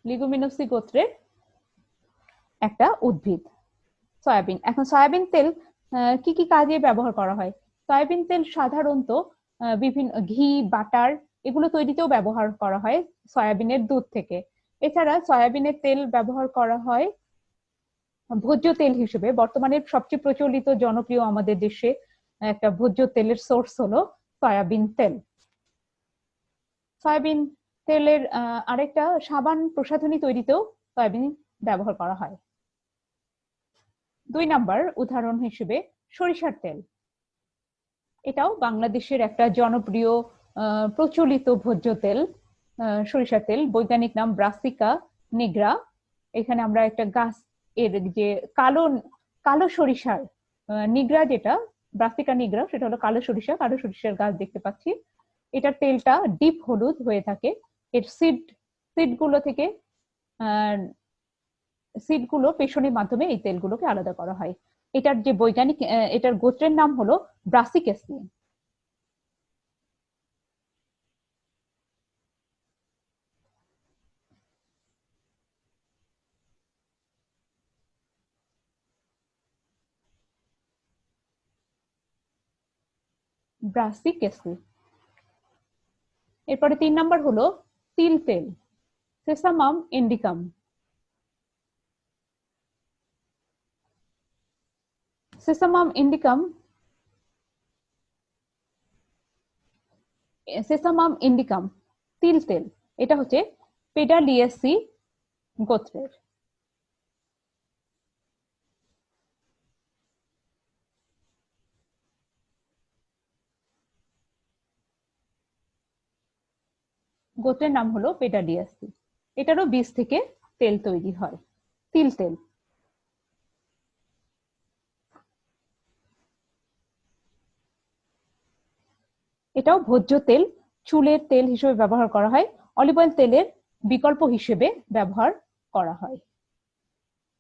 লিগুমিনোসি গোত্রের একটা উদ্ভিদ সয়াবিন। এখন সয়াবিন তেল কি কি কাজে ব্যবহার করা হয়? সয়াবিন তেল সাধারণত বিভিন্ন ঘি, বাটার এগুলো তৈরিতেও ব্যবহার করা হয় সয়াবিনের দুধ থেকে। এছাড়া সয়াবিনের তেল ব্যবহার করা হয় ভোজ্য তেল হিসেবে। বর্তমানে সবচেয়ে প্রচলিত জনপ্রিয় আমাদের দেশে একটা ভোজ্য তেলের সোর্স হলো সয়াবিন তেল। সয়াবিন তেলের আরেকটা সাবান প্রসাধনী তৈরিতেও সয়াবিন ব্যবহার করা হয়। 2 নম্বর উদাহরণ হিসেবে সরিষার তেল। এটাও বাংলাদেশের একটা জনপ্রিয় প্রচলিত ভোজ্য তেল। সরিষার তেল, বৈজ্ঞানিক নাম ব্রাসিকা নিগ্রা। এখানে আমরা একটা গাছ এর যে কালো কালো সরিষার নিগ্রা, যেটা ব্রাসিকা নিগ্রা, সেটা হলো কালো সরিষার গাছ দেখতে পাচ্ছি। এটার তেলটা ডিপ হলুদ হয়ে থাকে। এর সিডগুলো পেষণের মাধ্যমে এই তেলগুলোকে আলাদা করা হয়। এটার যে বৈজ্ঞানিক, এটার গোত্রের নাম হলো ব্রাসিকেসি। ব্রাসিকেসি। এরপরে 3 নম্বর হলো তিল তেল, সেসামাম ইন্ডিকাম। সেসামাম ইন্ডিকাম তিল তেল, এটা হচ্ছে পেডালিয়াসি গোত্রের। গোত্রের নাম হলো পেডালিয়াসি। এটারও বীজ থেকে তেল তৈরি হয়, তিল তেল। এটাও ভোজ্য তেল, চুলের তেল হিসেবে ব্যবহার করা হয়, অলিভ অয়েল তেলের বিকল্প হিসেবে ব্যবহার করা হয়।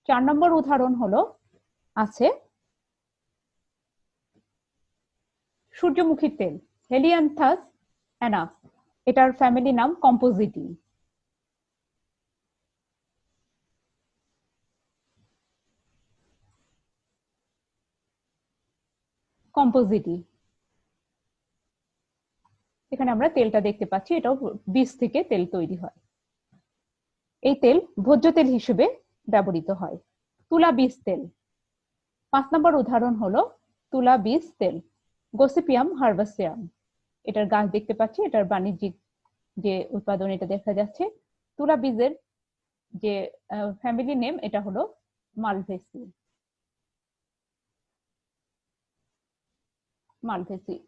4 নম্বর উদাহরণ হলো আছে সূর্যমুখীর তেল, হেলিয়ান্থাস অ্যানাস। এটার ফ্যামিলি নাম কম্পোজিটি। এখানে আমরা তেলটা দেখতে পাচ্ছি, এটাও বীজ থেকে তেল তৈরি হয়। এই তেল ভোজ্য তেল হিসেবে ব্যবহৃত হয়। তুলা বীজ তেল, 5 নম্বর উদাহরণ হলো তুলা বীজ তেল, গসিপিয়াম হার্বাসিয়াম। এটার গাছ দেখতে পাচ্ছি, এটার বাণিজ্যিক যে উৎপাদন এটা দেখা যাচ্ছে। তুলা বীজের যে ফ্যামিলি নেম, এটা হলো মালভেসি।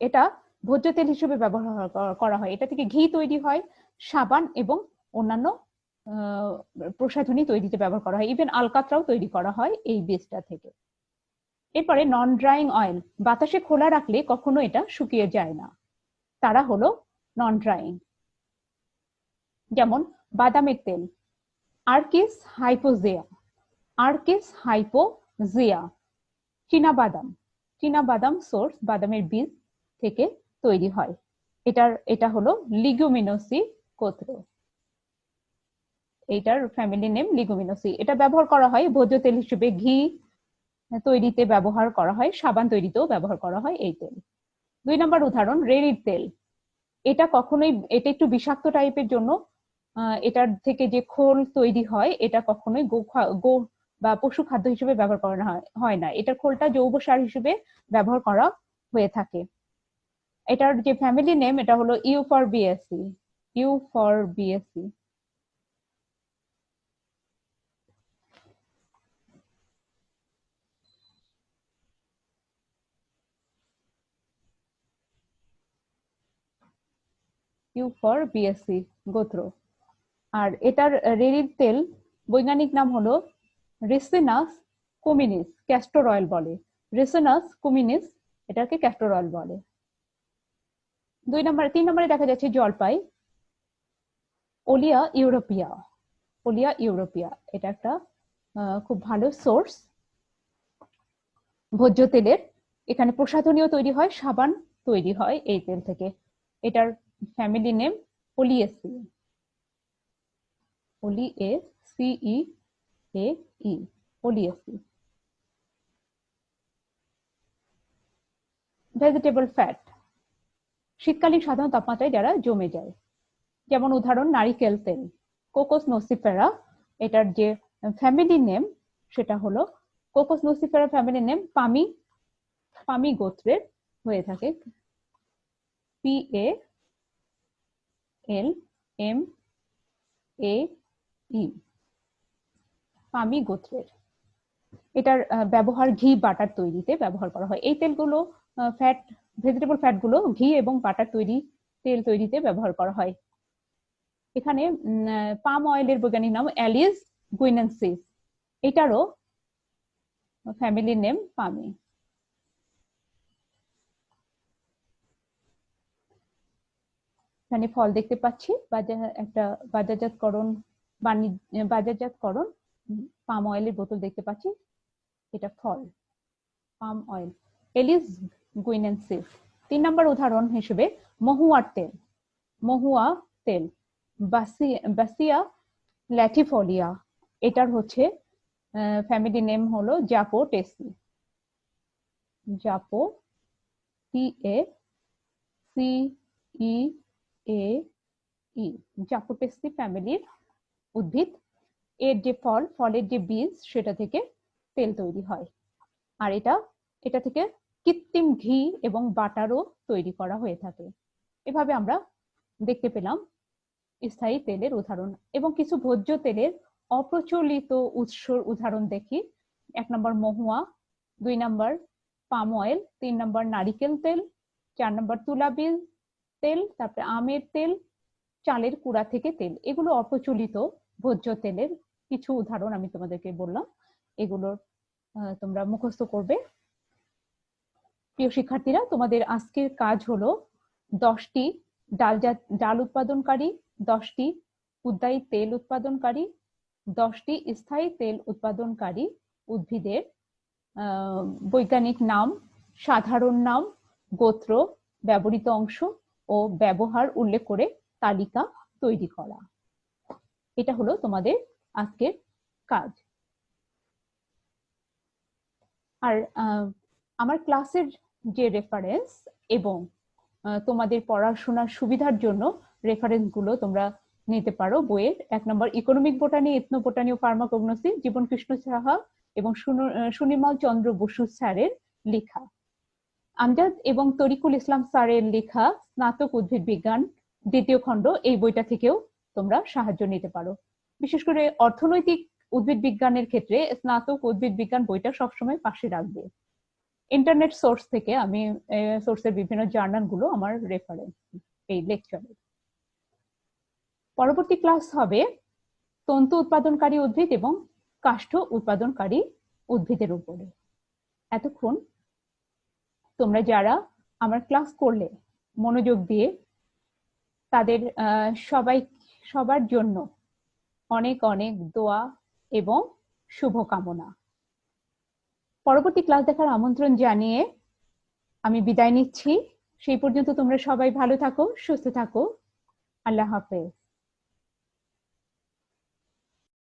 এটা ভোজ্য তেল হিসেবে ব্যবহার করা হয়। এটা থেকে ঘি তৈরি হয়, সাবান এবং অন্যান্য প্রসাধনী তৈরিতে ব্যবহার করা হয়, ইভেন আলকাতরাও তৈরি করা হয় এই বীজটা থেকে। এরপরে নন ড্রাইং অয়েল, বাতাসে খোলা রাখলে কখনো এটা শুকিয়ে যায় না, তারা হলো নন ড্রাইং। যেমন বাদামের তেল, আর্কিস হাইপোজিয়া। চীনাবাদাম সোর্স, বাদামের বীজ থেকে তৈরি হয়। এটা হলো লিগুমিনোসি গোত্র। এটার ফ্যামিলি নেম লিগুমিনোসি। এটা ব্যবহার করা হয় ভোজ্য তেল হিসেবে ঘি, তৈরিতে ব্যবহার করা হয়, সাবান তৈরিতেও ব্যবহার করা হয় এই তেল। 2 নম্বর উদাহরণ রেড়ির তেল। এটা একটু বিষাক্ত টাইপের জন্য এটার থেকে যে খোল তৈরি হয় এটা কখনোই গো বা পশু খাদ্য হিসেবে ব্যবহার করা হয় না। এটার খোলটা জৈব সার হিসেবে ব্যবহার করা হয়ে থাকে। এটার যে ফ্যামিলি নেম এটা হলো ইউফরবিয়াসি। ইউফরবিয়াসি। ইউফরবিয়াসি গোত্র। আর এটার রেড়ির তেল বৈজ্ঞানিক নাম হলো রিসিনাস কুমিনিস, ক্যাস্টর অয়েল বলে। রিসিনাস কুমিনিস এটাকে ক্যাস্টর অয়েল বলে। 3 নম্বরে দেখা যাচ্ছে জলপাই, ওলিয়া ইউরোপিয়া। ওলিয়া ইউরোপিয়া এটা একটা খুব ভালো সোর্স ভোজ্য তেলের। এখানে প্রসাধনীয় তৈরি হয়, সাবান তৈরি হয় এই তেল থেকে। এটার family name Oleaceae. OLIACEAE, Oleaceae. Vegetable fat, শীতকালীন সাধারণ তাপমাত্রায় যারা জমে যায়, যেমন উদাহরণ নারিকেল তেল, কোকোস নসিফেরা। এটার যে ফ্যামিলি নেম সেটা হলো কোকোস নসিফেরা ফ্যামিলি নেম পামি, পামি গোত্রের হয়ে থাকে। PALMAE, পামি গোত্রের। এটার ব্যবহার ঘি বাটার তৈরিতে ব্যবহার করা হয়। এই তেলগুলো ফ্যাট, ভেজিটেবল ফ্যাট গুলো ঘি এবং বাটার তেল তৈরিতে ব্যবহার করা হয়। এখানে পাম অয়েলের বৈজ্ঞানিক নাম অ্যালিস গুইনেন্সিস। এটারও ফ্যামিলি নেম পামি। এখানে ফল দেখতে পাচ্ছি, একটা বাজারজাতকরণ পাম অয়েলের বোতল দেখতে পাচ্ছি, এটা ফল, পাম অয়েল, এলিস গুইনেন্সিস। 3 নম্বর উদাহরণ হিসেবে মহুয়ার তেল। মহুয়া তেল বাসিয়া ল্যাটিফোলিয়া। এটার হচ্ছে ফ্যামিলি নেম হলো জাপোটেসি। জাপো, TACEAE, জাপোটেসি ফ্যামিলির উদ্ভিদ। এর যে ফলের যে বীজ সেটা থেকে তেল তৈরি হয়। আর এটা থেকে কৃত্রিম ঘি এবং বাটারও তৈরি করা হয়ে থাকে। এভাবে আমরা দেখতে পেলাম স্থায়ী তেলের উদাহরণ এবং কিছু ভোজ্য তেলের অপ্রচলিত উৎসর উদাহরণ দেখি। 1 নম্বর মহুয়া, 2 নম্বর পাম অয়েল, 3 নম্বর নারিকেল তেল, 4 নম্বর তুলা বীজ তেল, তারপরে আমের তেল, চালের কুড়া থেকে তেল। এগুলো অপ্রচলিত ভোজ্য তেলের কিছু উদাহরণ আমি তোমাদেরকে বললাম। এগুলোর তোমরা মুখস্থ করবে। প্রিয় শিক্ষার্থীরা, তোমাদের আজকের কাজ হলো 10টি ডাল উৎপাদনকারী, 10টি উদ্যায়ী তেল উৎপাদনকারী, 10টি স্থায়ী তেল উৎপাদনকারী উদ্ভিদের বৈজ্ঞানিক নাম, সাধারণ নাম, গোত্র, ব্যবহৃত অংশ ও ব্যবহার উল্লেখ করে তালিকা তৈরি করা। এটা হলো তোমাদের আজকের কাজ। আর আমার ক্লাসের যে রেফারেন্স এবং তোমাদের পড়াশোনার সুবিধার জন্য রেফারেন্স গুলো তোমরা নিতে পারো বইয়ের। 1 নম্বর ইকোনমিক বোটানি, এথনো বোটানি ও ফার্মাকোগনোসি, জীবন কৃষ্ণ সাহা এবং সুনির্মল চন্দ্র বসু স্যারের লেখা। আমজাদ এবং তরিকুল ইসলাম স্যারের লেখা স্নাতক উদ্ভিদ বিজ্ঞান 2য় খণ্ড, এই বইটা থেকেও তোমরা সাহায্য নিতে পারো। বিশেষ করে অর্থনৈতিক উদ্ভিদ বিজ্ঞানের ক্ষেত্রে স্নাতক উদ্ভিদ বিজ্ঞান বইটা সবসময় পাশে রাখবে। ইন্টারনেট সোর্স থেকে আমি সোর্সের বিভিন্ন জার্নাল গুলো আমার রেফারেন্স এই লেকচারে। পরবর্তী ক্লাস হবে তন্তু উৎপাদনকারী উদ্ভিদ এবং কাষ্ঠ উৎপাদনকারী উদ্ভিদের উপরে। এতক্ষণ তোমরা যারা আমার ক্লাস করলে মনোযোগ দিয়ে, তাদের সবার জন্য অনেক অনেক দোয়া এবং শুভকামনা। পরবর্তী ক্লাস দেখার আমন্ত্রণ জানিয়ে আমি বিদায় নিচ্ছি। সেই পর্যন্ত তোমরা সবাই ভালো থাকো, সুস্থ থাকো। আল্লাহ হাফেজ।